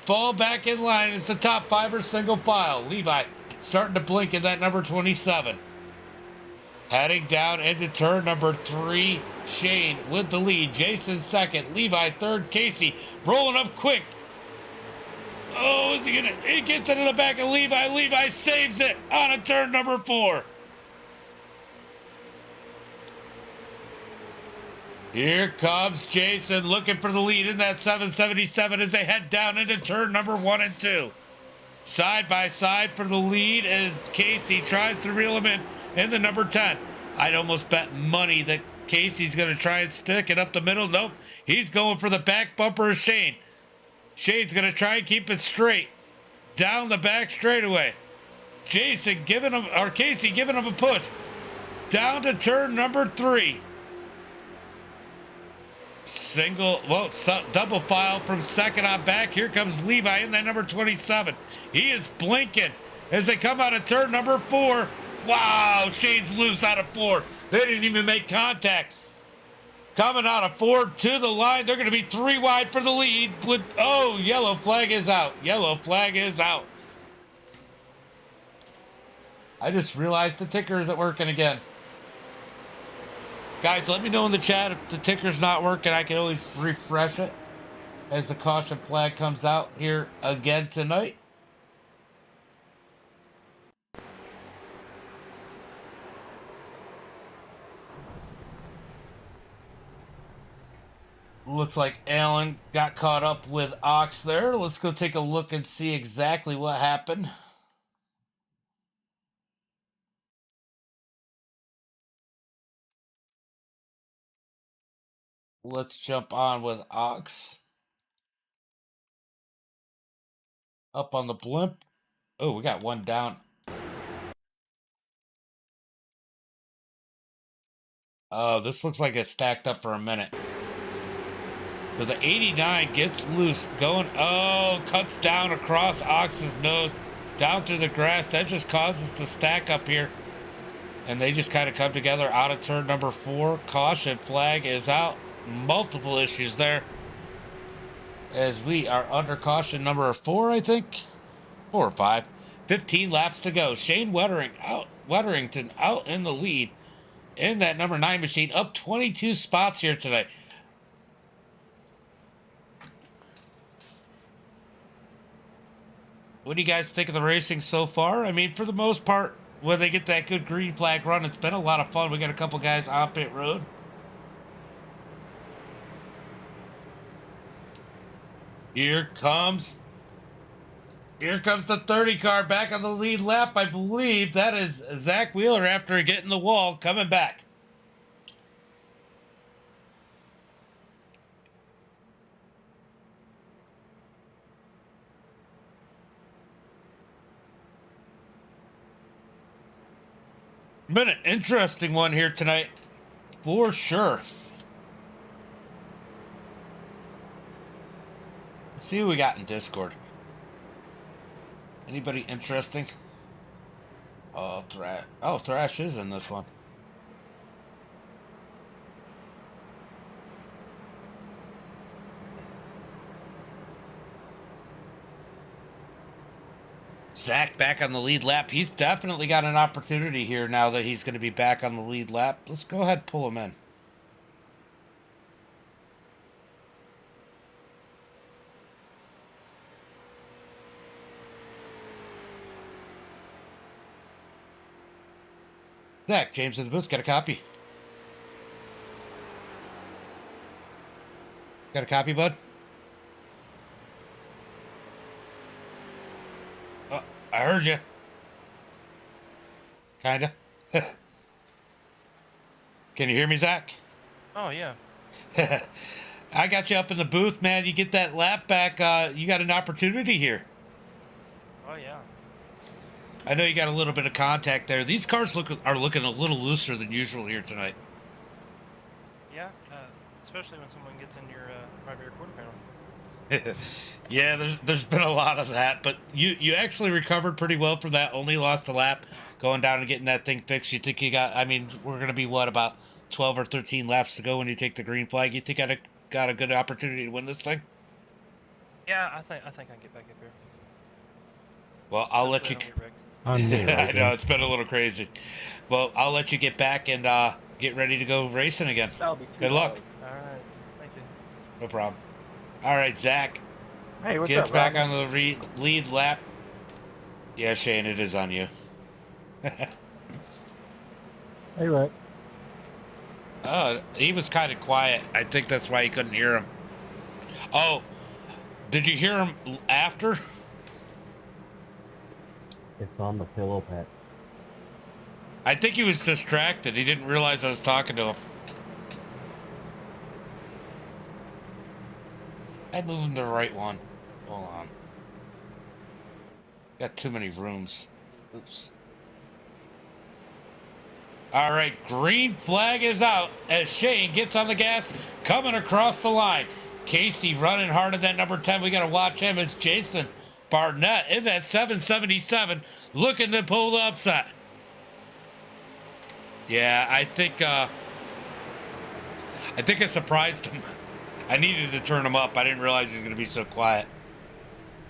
fall back in line. It's the top 5er single file. Levi starting to blink in that number 27. Heading down into turn number 3, Shane with the lead. Jason second, Levi third, Casey rolling up quick. Oh, is he gonna? He gets into the back of Levi. Levi saves it on a turn number 4. Here comes Jason looking for the lead in that 777 as they head down into turn number 1 and 2. Side by side for the lead as Casey tries to reel him in the number 10. I'd almost bet money that Casey's going to try and stick it up the middle. Nope. He's going for the back bumper of Shane. Shane's going to try and keep it straight. Down the back straightaway. Jason giving him, or Casey giving him a push. Down to turn number 3. Double file from second on back. Here comes Levi in that number 27. He is blinking as they come out of turn number 4. Wow, Shane's loose out of 4. They didn't even make contact. Coming out of 4 to the line. They're going to be 3 wide for the lead with, oh, yellow flag is out. Yellow flag is out. I just realized the ticker isn't working again. Guys, let me know in the chat if the ticker's not working. I can always refresh it as the caution flag comes out here again tonight. Looks like Alan got caught up with Ox there. Let's go take a look and see exactly what happened. Let's jump on with Ox. Up on the blimp. Oh, we got one down. Oh, this looks like it's stacked up for a minute. So the 89 gets loose, going, oh, cuts down across Ox's nose, down through the grass. That just causes the stack up here. And they just kind of come together out of turn number 4. Caution flag is out. Multiple issues there. As we are under caution number 4, I think. 4 or 5. 15 laps to go. Shane Wetterington out in the lead in that number 9 machine. Up 22 spots here tonight. What do you guys think of the racing so far? I mean, for the most part, when they get that good green flag run, it's been a lot of fun. We got a couple guys on pit road. Here comes the 30 car back on the lead lap. I believe that is Zach Wheeler after getting the wall coming back. Been an interesting one here tonight, for sure. Let's see who we got in Discord. Anybody interesting? Oh, Thrash. Oh, Thrash is in this one. Zach back on the lead lap. He's definitely got an opportunity here now that he's going to be back on the lead lap. Let's go ahead and pull him in. Zach, James in the booth. Got a copy? Got a copy, bud? Oh, I heard you. Kinda. Can you hear me, Zach? Oh, yeah. I got you up in the booth, man. You get that lap back. You got an opportunity here. Oh, yeah. I know you got a little bit of contact there. These cars are looking a little looser than usual here tonight. Yeah, especially when someone gets in your right rear quarter panel. Yeah, there's been a lot of that, but you actually recovered pretty well from that. Only lost a lap going down and getting that thing fixed. You think you got? I mean, we're gonna be what, about 12 or 13 laps to go when you take the green flag. You think I got a good opportunity to win this thing? Yeah, I think I can get back up here. Well, I'll let you. I know it's been a little crazy. Well, I'll let you get back and get ready to go racing again. Good luck. All right, thank you. No problem. All right, Zach. Hey, what's Gets up, back Ryan? on the lead lap. Yeah, Shane, it is on you. Hey, Rick. Oh, he was kind of quiet. I think that's why you couldn't hear him. Oh, did you hear him after? It's on the pillow pad. I think he was distracted. He didn't realize I was talking to him. I'd move him to the right one. Hold on. Got too many rooms. Oops. All right, green flag is out as Shane gets on the gas, coming across the line. Casey running hard at that number 10. We got to watch him as Jason Barnett in that 777 looking to pull the upset. Yeah, I think I surprised him. I needed to turn him up. I didn't realize he was going to be so quiet.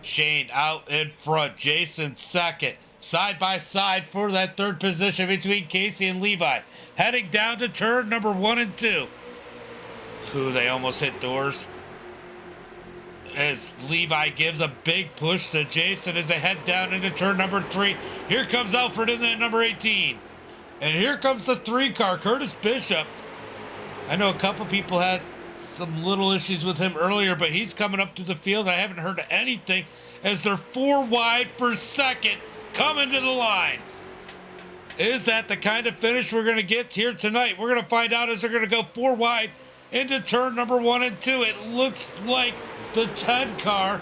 Shane out in front. Jason second. Side by side for that third position between Casey and Levi. Heading down to turn number 1 and 2. Ooh, they almost hit doors. As Levi gives a big push to Jason as they head down into turn number 3. Here comes Alfred in that number 18. And here comes the 3 car, Curtis Bishop. I know a couple people had some little issues with him earlier, but he's coming up to the field. I haven't heard anything as they're 4 wide for second coming to the line. Is that the kind of finish we're going to get here tonight? We're going to find out as they're going to go 4 wide into turn number 1 and 2. It looks like the 10 car.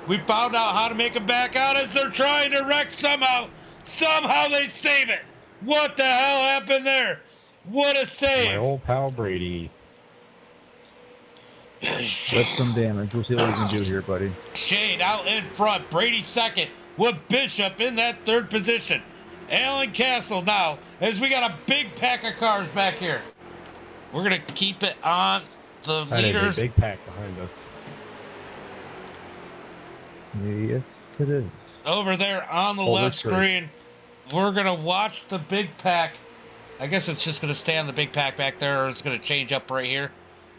We found out how to make them back out as they're trying to wreck somehow. Somehow they save it. What the hell happened there? What a save. My old pal Brady. Lift some damage. We'll see what we can do here, buddy. Shane out in front. Brady second with Bishop in that third position. Alan Castle now as we got a big pack of cars back here. We're going to keep it on the leaders. A big pack behind us. Yes, it is. Over there on the left screen, we're going to watch the big pack. I guess it's just going to stay on the big pack back there, or it's going to change up right here.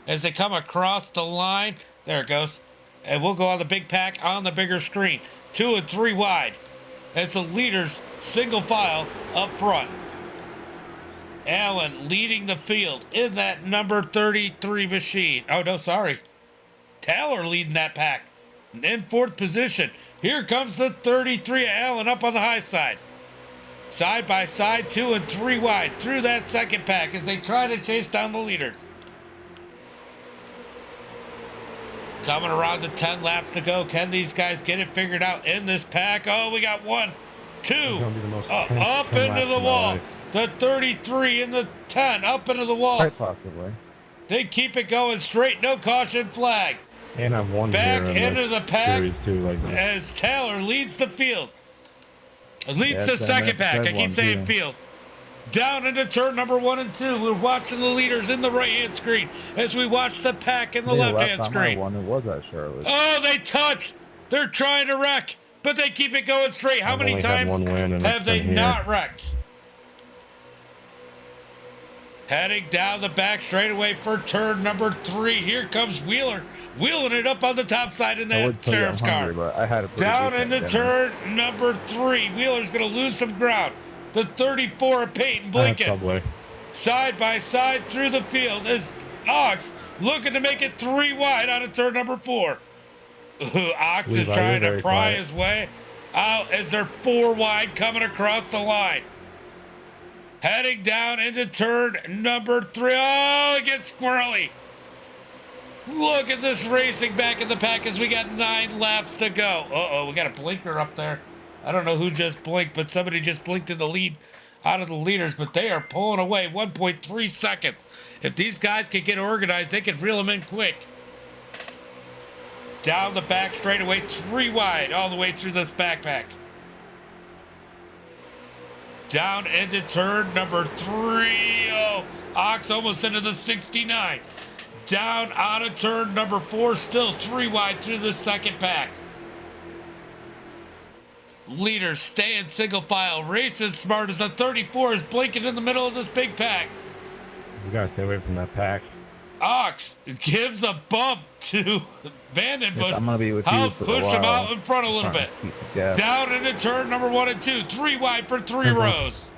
As they come across the line, there it goes. And we'll go on the big pack on the bigger screen. 2 and 3 wide. As the leaders single file up front. Allen leading the field in that number 33 machine. Oh, no, sorry. Taylor leading that pack. In 4th position. Here comes the 33 Allen up on the high side. Side by side, 2 and 3 wide through that second pack as they try to chase down the leaders. Coming around to 10 laps to go. Can these guys get it figured out in this pack? Oh, we got 1, 2, up into the wall. The 33 and the 10 up into the wall. Quite possibly. They keep it going straight, no caution flag. And I've won back here into the pack too, like as Taylor leads the field. Leads the second pack. I keep saying field. Down into turn number 1 and 2. We're watching the leaders in the right-hand screen as we watch the pack in the left-hand screen. It was at Charlotte. Oh, they touched. They're trying to wreck, but they keep it going straight. How many times have they not wrecked? Heading down the back straightaway for turn number 3. Here comes Wheeler, wheeling it up on the top side in that sheriff's car. Down into turn number 3. Wheeler's going to lose some ground. The 34 of Peyton Blinken. Side by side through the field as Ox looking to make it 3 wide out of turn number 4. Ox is trying to pry his way out as they're 4 wide coming across the line. Heading down into turn number 3. Oh, it gets squirrely. Look at this racing back in the pack as we got 9 laps to go. Uh-oh, we got a blinker up there. I don't know who just blinked, but somebody just blinked in the lead out of the leaders, but they are pulling away 1.3 seconds. If these guys can get organized, they can reel them in quick. Down the back straightaway, 3 wide, all the way through this backpack. Down into turn number 3. Oh, Ox almost into the 69. Down out of turn number 4, still 3 wide through the second pack. Leaders stay in single file. Racing smart as a 34 is blinking in the middle of this big pack. You gotta stay away from that pack. Ox gives a bump to Vandenbush. I'm gonna be with I'll you for push a while. him out in front a little bit. Down into turn number 1 and 2. 3 wide for 3 rows.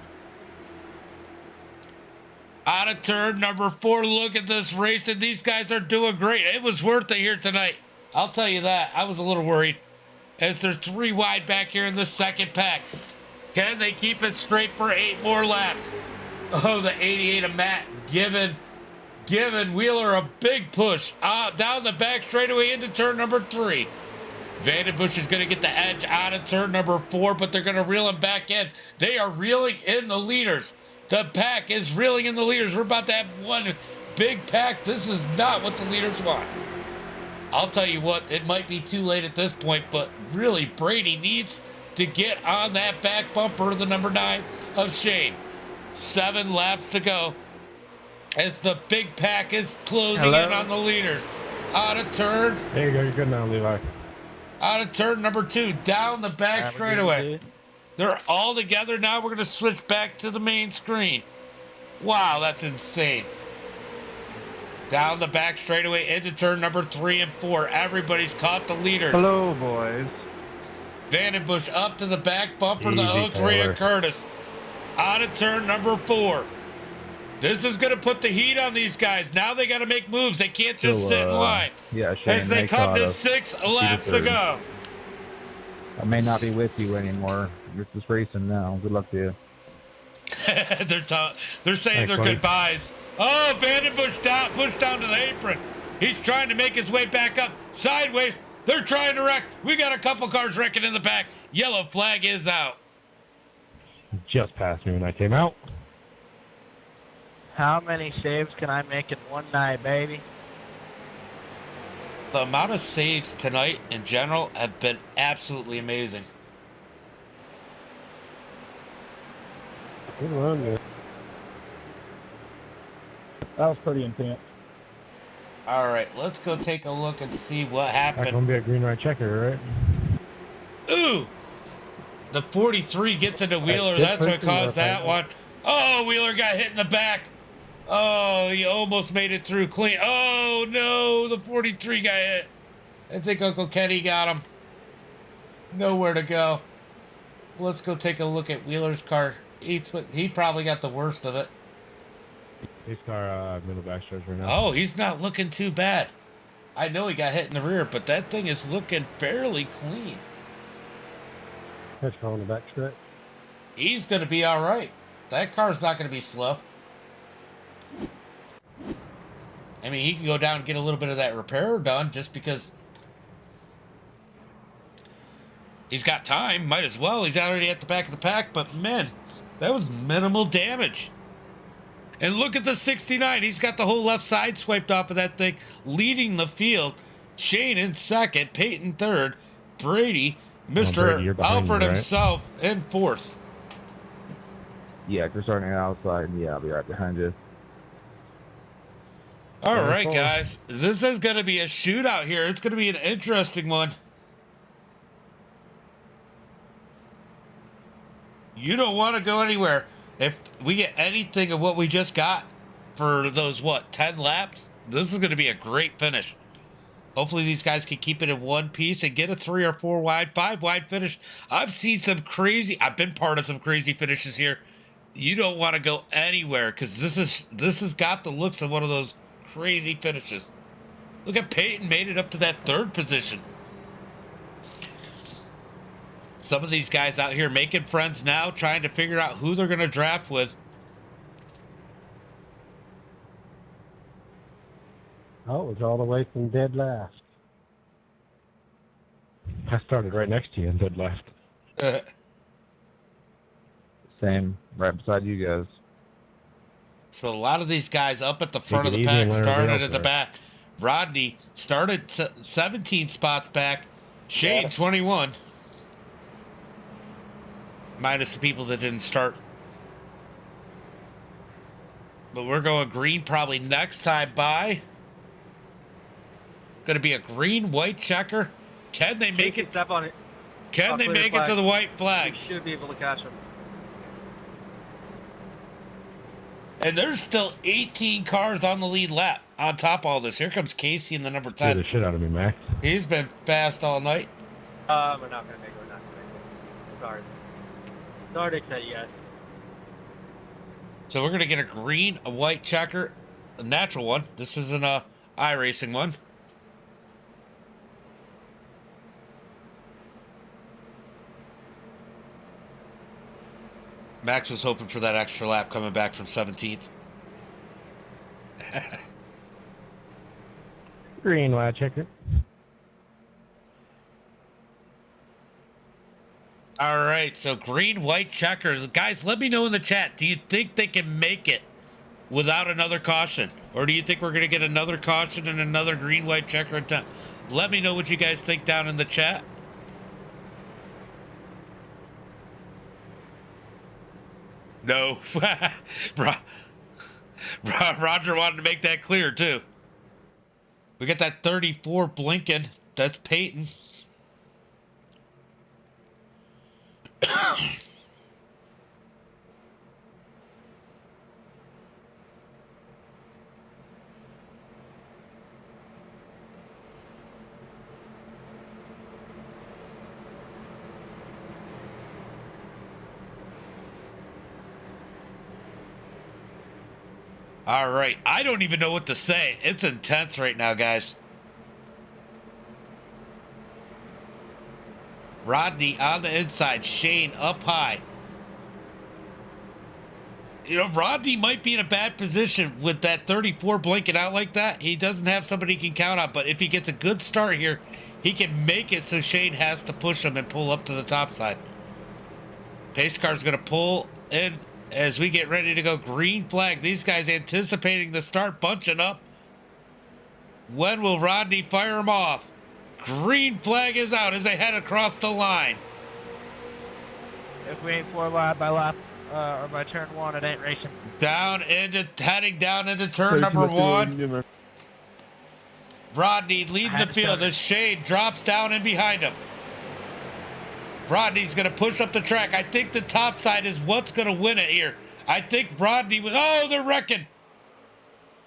Out of turn number 4. Look at this racing. These guys are doing great. It was worth it here tonight. I'll tell you that. I was a little worried as they're 3 wide back here in the second pack. Can they keep it straight for 8 more laps? Oh, the 88 of Matt giving Wheeler a big push down the back straightaway into turn number 3. Vandenbush is going to get the edge out of turn number 4, but they're going to reel him back in. They are reeling in the leaders. The pack is reeling in the leaders. We're about to have one big pack. This is not what the leaders want. I'll tell you what, it might be too late at this point, but really Brady needs to get on that back bumper of the number 9 of Shane. 7 laps to go as the big pack is closing in on the leaders. Out of turn. There you go, you're good now, Levi. Out of turn number 2, down the back Have a good straightaway. day. They're all together now. We're going to switch back to the main screen. Wow, that's insane. Down the back straightaway into turn number 3 and 4. Everybody's caught the leaders. Hello, boys. Vandenbush up to the back bumper, the Easy, 03 Taylor. of Curtis. Out of turn number 4. This is going to put the heat on these guys. Now they got to make moves. They can't just So, sit in line. Yeah, Shane, As they come caught to us. 6 laps to third. go. I may not be with you anymore. You're just racing now. Good luck to you. They're saying Thanks, their buddy. goodbyes. Oh, Vandenbush pushed down to the apron. He's trying to make his way back up. Sideways. They're trying to wreck. We got a couple cars wrecking in the back. Yellow flag is out. Just passed me when I came out. How many saves can I make in one night, baby? The amount of saves tonight in general have been absolutely amazing. Good run, man. That was pretty intense. All right, let's go take a look and see what That's happened. gonna be a green right checker, right? Ooh! The 43 gets into Wheeler. Hey, That's what this person caused that one. Oh, Wheeler got hit in the back. Oh, he almost made it through clean. Oh, no, the 43 got hit. I think Uncle Kenny got him. Nowhere to go. Let's go take a look at Wheeler's car. He probably got the worst of it. His car, middle back stretch right now. Oh, he's not looking too bad. I know he got hit in the rear, but that thing is looking fairly clean. That's on the back stretch. He's going to be all right. That car's not going to be slow. I mean, he can go down and get a little bit of that repair done just because he's got time. Might as well. He's already at the back of the pack, but man, that was minimal damage. And look at the 69. He's got the whole left side swiped off of that thing, leading the field. Shane in second, Peyton third, Brady, Mr. Brady, you're behind Alfred me, right? himself in fourth. Yeah, if you're starting outside, yeah, I'll be right behind you. All Going right, forward. guys. This is going to be a shootout here. It's going to be an interesting one. You don't want to go anywhere. If we get anything of what we just got for those, 10 laps, this is going to be a great finish. Hopefully these guys can keep it in one piece and get a 3 or 4 wide, 5 wide finish. I've been part of some crazy finishes here. You don't want to go anywhere because this has got the looks of one of those crazy finishes. Look at Peyton made it up to that 3rd position. Some of these guys out here making friends now, trying to figure out who they're going to draft with. Oh, it was all the way from dead last. I started right next to you and dead left. Same, right beside you guys. So a lot of these guys up at the front of Take the it easy pack and let everybody started else at the there. back. Rodney started 17 spots back. Shane 21. Minus the people that didn't start. But we're going green probably next time by. Going to be a green white checker. Can they make it? Step on it. Can I'll they clear the make it to flag. the white flag? You should be able to catch him. And there's still 18 cars on the lead lap. On top of all this, here comes Casey in the number Scared 10. the shit out of me, Max. He's been fast all night. We're not gonna make it. We're not gonna make it. Sorry. Sorry to say yes. So we're going to get a green, a white checker, a natural one. This isn't a iRacing one. Max was hoping for that extra lap coming back from 17th. Green white checker. All right, so green, white checkers. Guys, let me know in the chat. Do you think they can make it without another caution? Or do you think we're going to get another caution and another green, white checker attempt? Let me know what you guys think down in the chat. No. Roger wanted to make that clear, too. We got that 34 blinking. That's Peyton. All right. I don't even know what to say. It's intense right now, guys. Rodney on the inside. Shane up high. You know, Rodney might be in a bad position with that 34 blinking out like that. He doesn't have somebody he can count on, but if he gets a good start here, he can make it so Shane has to push him and pull up to the top side. Pace car's going to pull in as we get ready to go. Green flag. These guys anticipating the start, bunching up. When will Rodney fire him off? Green flag is out as they head across the line. If we ain't 4 wide by lap or by turn 1, it ain't racing. Heading down into turn number 1. Rodney leading the field as Shane drops down in behind him. Rodney's going to push up the track. I think the top side is what's going to win it here. I think Rodney was... Oh, they're wrecking.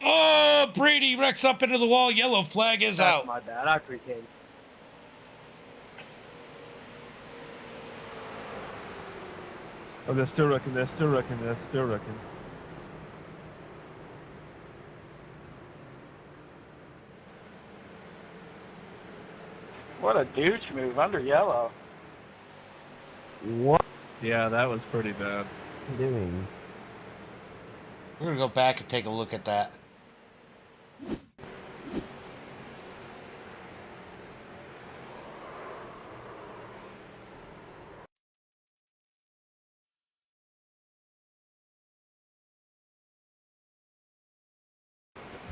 Oh, Brady wrecks up into the wall. Yellow flag is out. That's my bad. I appreciate it. Oh, they're still wrecking, they're still wrecking, they're still wrecking. What a douche move under yellow. What? Yeah, that was pretty bad. Doing. We're going to go back and take a look at that.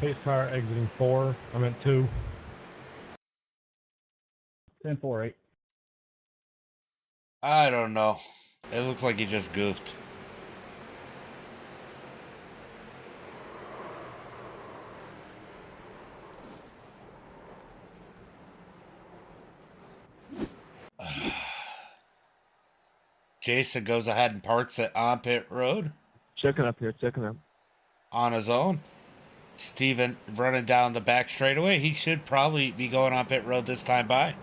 Pace car exiting 4. I'm at 2. 10-4-8. I don't know. It looks like he just goofed. Jason goes ahead and parks it on pit road Checking up here, checking up. on his own. Steven running down the back straightaway. He should probably be going on pit road this time by.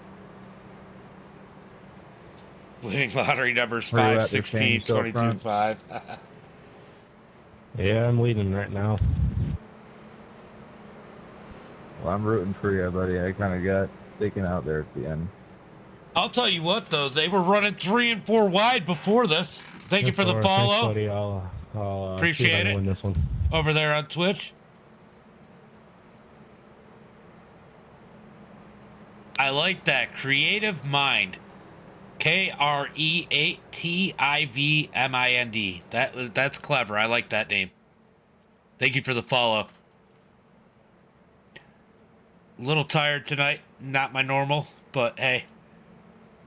Winning lottery numbers Where you 5, at there, 16, Shane? Still 22, front? 5. Yeah, I'm leading right now. Well, I'm rooting for you, buddy. I kind of got taken out there at the end. I'll tell you what, though. They were running 3 and 4 wide before this. Thank you for the Thanks, follow. buddy. I'll see if Appreciate I can it. win this one. Over there on Twitch. I like that. Creative Mind. KREATIVMIND. That's clever. I like that name. Thank you for the follow. A little tired tonight. Not my normal, but hey.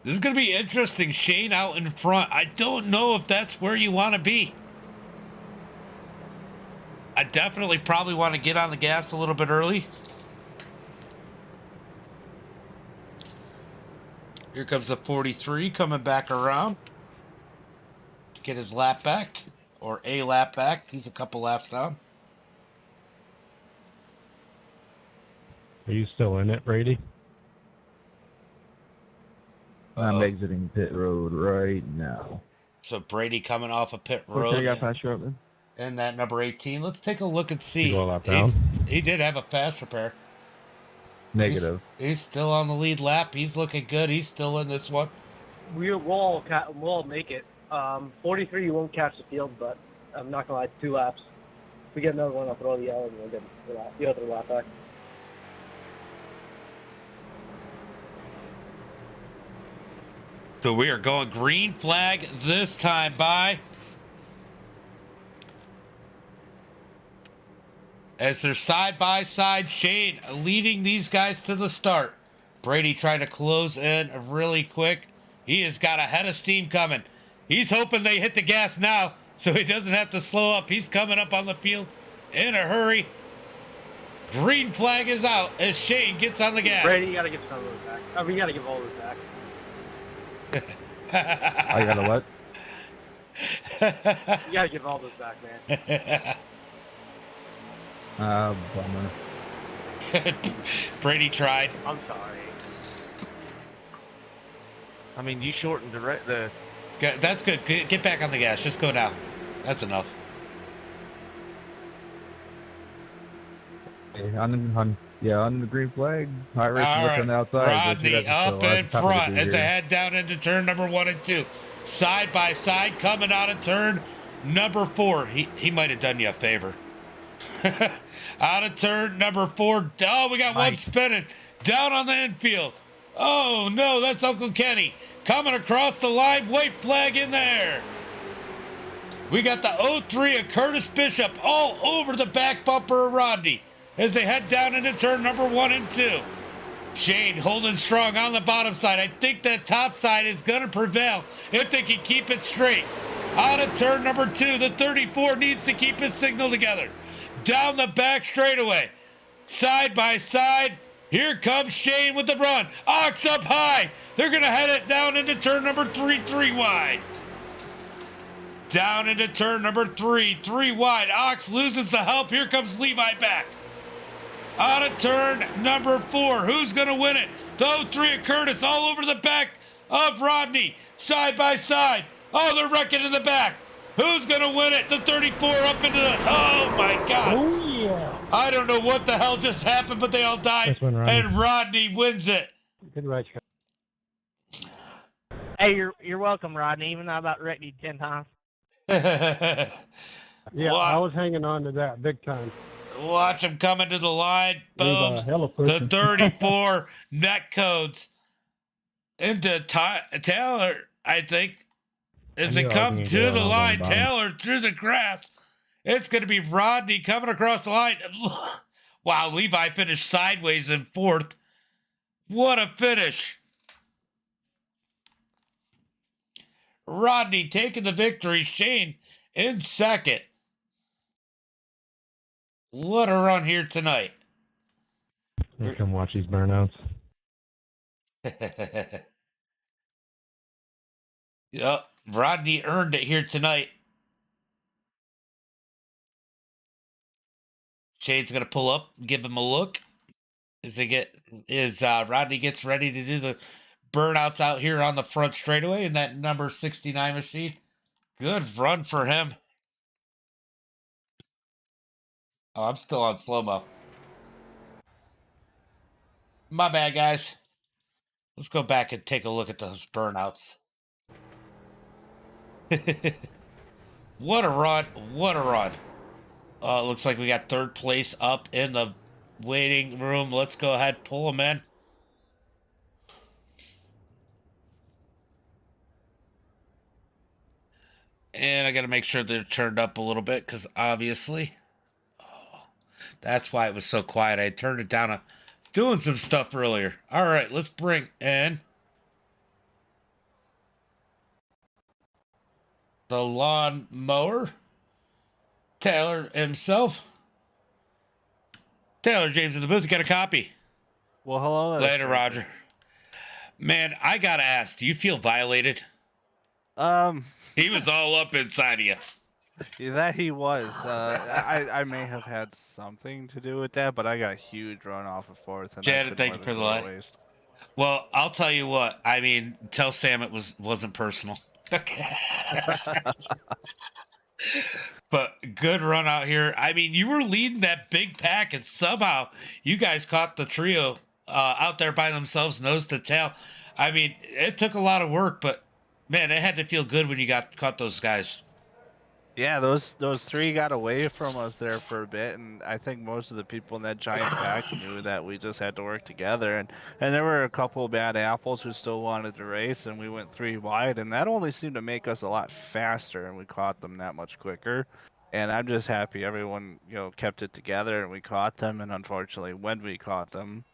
This is going to be interesting. Shane out in front. I don't know if that's where you want to be. I definitely probably want to get on the gas a little bit early. Here comes the 43 coming back around to get his lap back, or a lap back. He's a couple laps down. Are you still in it, Brady? I'm exiting pit road right now. So Brady coming off a pit road. Okay, I got past you up, man. And that number 18. Let's take a look and see. You go a lap down? He did have a fast repair. Negative. He's still on the lead lap. He's looking good. He's still in this one. We'll make it. 43, you won't catch the field, but I'm not gonna lie, 2 laps. If we get another one, I'll throw the yellow and we'll get the other lap back. So we are going green flag this time by. As they're side by side, Shane leading these guys to the start. Brady trying to close in really quick. He has got a head of steam coming. He's hoping they hit the gas now so he doesn't have to slow up. He's coming up on the field in a hurry. Green flag is out as Shane gets on the gas. Brady, you gotta give some of those back. We gotta give all those back. I gotta what? You gotta give all those back, man. Bummer. Brady tried. I'm sorry. I mean, you shortened the That's good. Get back on the gas. Just go now. That's enough. Hey, on the green flag. High race All on right, the outside. Rodney up in front as they head down into turn number 1 and 2. Side by side, coming out of turn number 4. He might have done you a favor. Out of turn number 4. Oh, we got one spinning down on the infield. Oh no, that's Uncle Kenny coming across the line. White flag in there. We got the 03 of Curtis Bishop all over the back bumper of Rodney as they head down into turn number 1 and 2. Shane holding strong on the bottom side. I think that top side is going to prevail if they can keep it straight. Out of turn number 2, the 34 needs to keep his signal together. Down the back straightaway. Side by side. Here comes Shane with the run. Ox up high. They're going to head it down into turn number 3, 3 wide. Down into turn number 3, 3 wide. Ox loses the help. Here comes Levi back. Out of turn number 4. Who's going to win it? The 03 of Curtis all over the back of Rodney. Side by side. Oh, they're wrecking in the back. Who's going to win it? The 34 up into the... Oh, my God. Oh, yeah. I don't know what the hell just happened, but they all died. Nice one, Rodney. And Rodney wins it. Good race. Hey, you're welcome, Rodney. Even though I about wrecked you 10 times. Yeah, I was hanging on to that big time. Watch him coming to the line. Boom. Hella The pushing. 34 net codes into Taylor, I think. As they knew I was come gonna to get the on line, bottom. Taylor through the grass. It's going to be Rodney coming across the line. Wow, Levi finished sideways in 4th. What a finish. Rodney taking the victory. Shane in 2nd. What a run here tonight. Here, come watch these burnouts. Yep, Rodney earned it here tonight. Shane's gonna pull up, give him a look as Rodney gets ready to do the burnouts out here on the front straightaway in that number 69 machine. Good run for him. Oh, I'm still on slow-mo. My bad, guys. Let's go back and take a look at those burnouts. What a run. What a run. Looks like we got 3rd place up in the waiting room. Let's go ahead, pull them in. And I got to make sure they're turned up a little bit because obviously, that's why it was so quiet. I turned it down. I was doing some stuff earlier. All right, let's bring in the lawn mower. Taylor himself. Taylor James in the booth. You got a copy. Well, hello. Later, Roger. Man, I gotta ask, do you feel violated? He was all up inside of you. That he was. I may have had something to do with that, but I got a huge run off of 4th. And Janet, thank you for the light. Well, I'll tell you what. I mean, tell Sam it wasn't personal. But good run out here. I mean, you were leading that big pack, and somehow you guys caught the trio out there by themselves, nose to tail. I mean, it took a lot of work, but man, it had to feel good when you caught those guys. Yeah, those 3 got away from us there for a bit, and I think most of the people in that giant pack knew that we just had to work together. And there were a couple of bad apples who still wanted to race, and we went 3 wide, and that only seemed to make us a lot faster, and we caught them that much quicker. And I'm just happy everyone, kept it together, and we caught them. And unfortunately, when we caught them,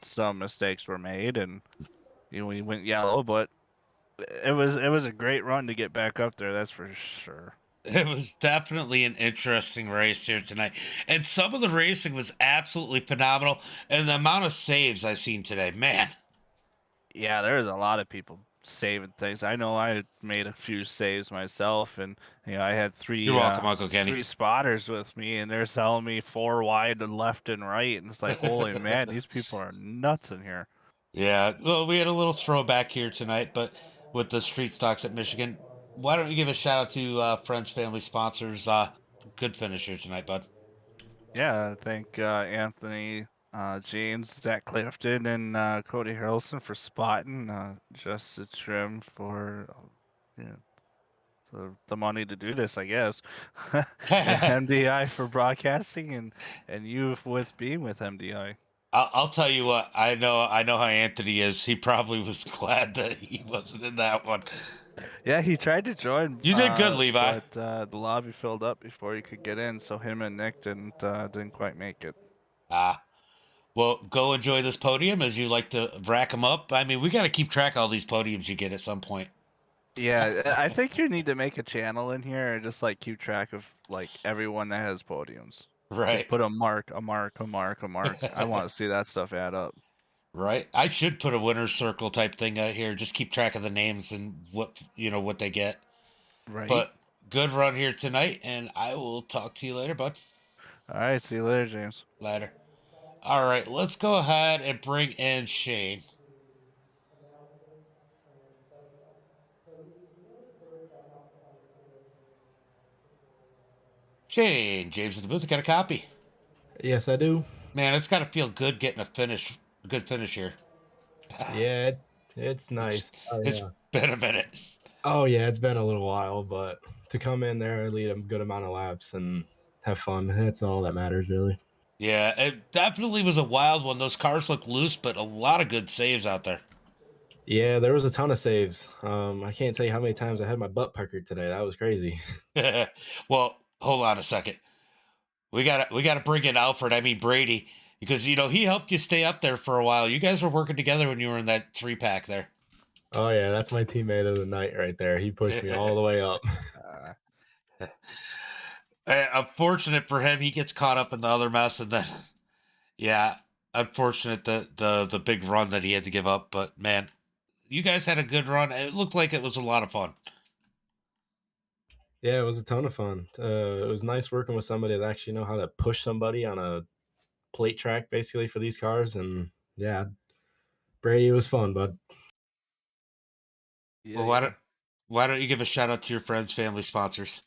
some mistakes were made, and we went yellow. But it was a great run to get back up there. That's for sure. It was definitely an interesting race here tonight. And some of the racing was absolutely phenomenal. And the amount of saves I've seen today, man. Yeah, there's a lot of people saving things. I know I made a few saves myself, and I had You're welcome, Uncle Kenny. 3 spotters with me, and they're telling me 4 wide and left and right, and it's like, holy man, these people are nuts in here. Yeah, well, we had a little throwback here tonight, but with the street stocks at Michigan, why don't you give a shout out to friends, family, sponsors? Good finish here tonight, bud. Yeah, I think Anthony, James, Zach Clifton, and Cody Harrelson for spotting, just a trim for the money to do this, I guess. And MDI for broadcasting, and you with being with MDI. I'll tell you what, I know how Anthony is. He probably was glad that he wasn't in that one. Yeah, he tried to join. You did good, Levi. But the lobby filled up before he could get in, so him and Nick didn't quite make it. Well, go enjoy this podium as you like to rack them up. I mean, we got to keep track of all these podiums you get at some point. Yeah, I think you need to make a channel in here and just like keep track of like everyone that has podiums. Right. Just put a mark. I want to see that stuff add up. Right. I should put a winner's circle type thing out here. Just keep track of the names and what they get. Right. But good run here tonight, and I will talk to you later, bud. All right. See you later, James. Later. All right. Let's go ahead and bring in Shane. Shane, James at the booth. Got a copy. Yes, I do. Man, it's got to feel good getting a good finish here. Yeah, it's nice. It's been a minute. Oh yeah, it's been a little while, but to come in there, lead a good amount of laps, and have fun. That's all that matters, really. Yeah, it definitely was a wild one. Those cars look loose, but a lot of good saves out there. Yeah, there was a ton of saves. I can't tell you how many times I had my butt puckered today. That was crazy. Well, hold on a second. We gotta bring in Alfred. I mean Brady, because he helped you stay up there for a while. You guys were working together when you were in that 3-pack there. Oh yeah, that's my teammate of the night right there. He pushed me all the way up. Unfortunate for him, he gets caught up in the other mess, and then unfortunate the big run that he had to give up. But man, you guys had a good run. It looked like it was a lot of fun. Yeah, it was a ton of fun. It was nice working with somebody that actually know how to push somebody on a plate track, basically, for these cars. And yeah, Brady, it was fun, bud. Yeah, well, why don't you give a shout out to your friends, family, sponsors?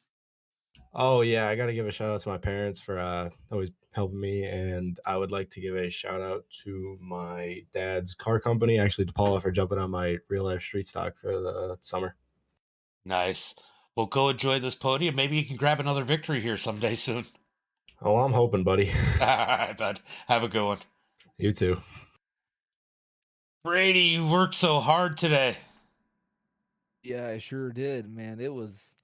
Oh yeah, I got to give a shout out to my parents for always helping me, and I would like to give a shout out to my dad's car company, actually to Paula, for jumping on my real life street stock for the summer. Nice. Well, go enjoy this podium. Maybe you can grab another victory here someday soon. Oh, I'm hoping, buddy. All right, bud. Have a good one. You too. Brady, you worked so hard today. Yeah, I sure did, man. It was,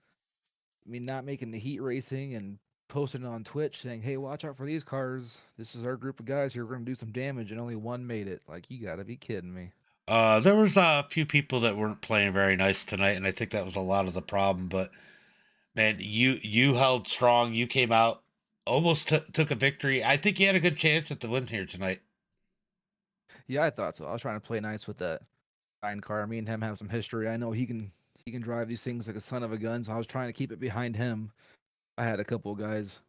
not making the heat racing and posting on Twitch saying, hey, watch out for these cars. This is our group of guys here. We're going to do some damage, and only one made it. Like, you got to be kidding me. There was a few people that weren't playing very nice tonight, and I think that was a lot of the problem. But man, you held strong. You came out, almost took a victory. I think you had a good chance at the win here tonight. Yeah, I thought so. I was trying to play nice with that fine car. Me and him have some history. I know he can drive these things like a son of a gun. So I was trying to keep it behind him. I had a couple of guys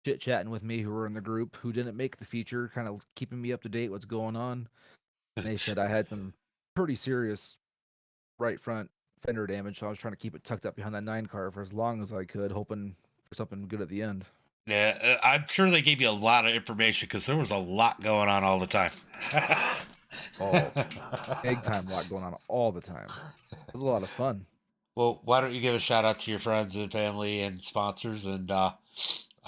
chit chatting with me who were in the group who didn't make the feature, kind of keeping me up to date what's going on. And they said I had some pretty serious right front fender damage, so I was trying to keep it tucked up behind that 9 car for as long as I could, hoping for something good at the end. Yeah, I'm sure they gave you a lot of information because there was a lot going on all the time. Big time lot going on all the time. It was a lot of fun. Well, why don't you give a shout out to your friends and family and sponsors? And I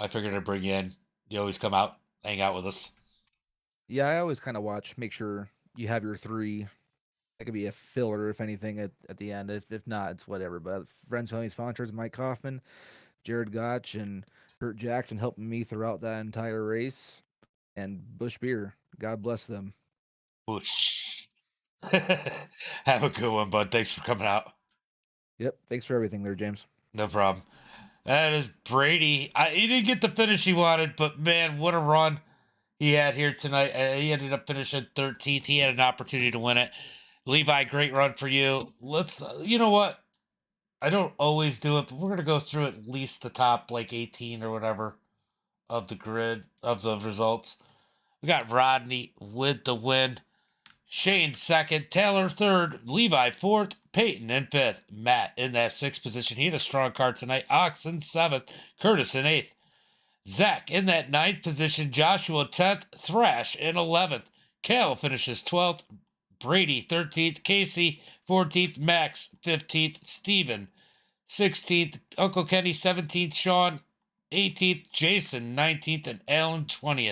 figured I'd bring you in. You always come out, hang out with us. Yeah, I always kind of watch, make sure you have your 3. That could be a filler, if anything, at the end. If not, it's whatever. But friends, family, sponsors, Mike Kaufman, Jared Gotch, and Kurt Jackson helping me throughout that entire race. And Bush Beer. God bless them. Bush. Have a good one, bud. Thanks for coming out. Yep. Thanks for everything there, James. No problem. That is Brady. He didn't get the finish he wanted, but man, what a run he had here tonight. He ended up finishing 13th. He had an opportunity to win it. Levi, great run for you. Let's, you know what? I don't always do it, but we're going to go through at least the top like 18 or whatever of the grid of the results. We got Rodney with the win. Shane second, Taylor third, Levi fourth, Peyton in fifth, Matt in that sixth position. He had a strong card tonight. Ox in seventh, Curtis in eighth, Zach in that ninth position, Joshua 10th, Thrash in 11th, Cal finishes 12th, Brady 13th, Casey 14th, Max 15th, Steven 16th, Uncle Kenny 17th, Sean 18th, Jason 19th, and Alan 20th.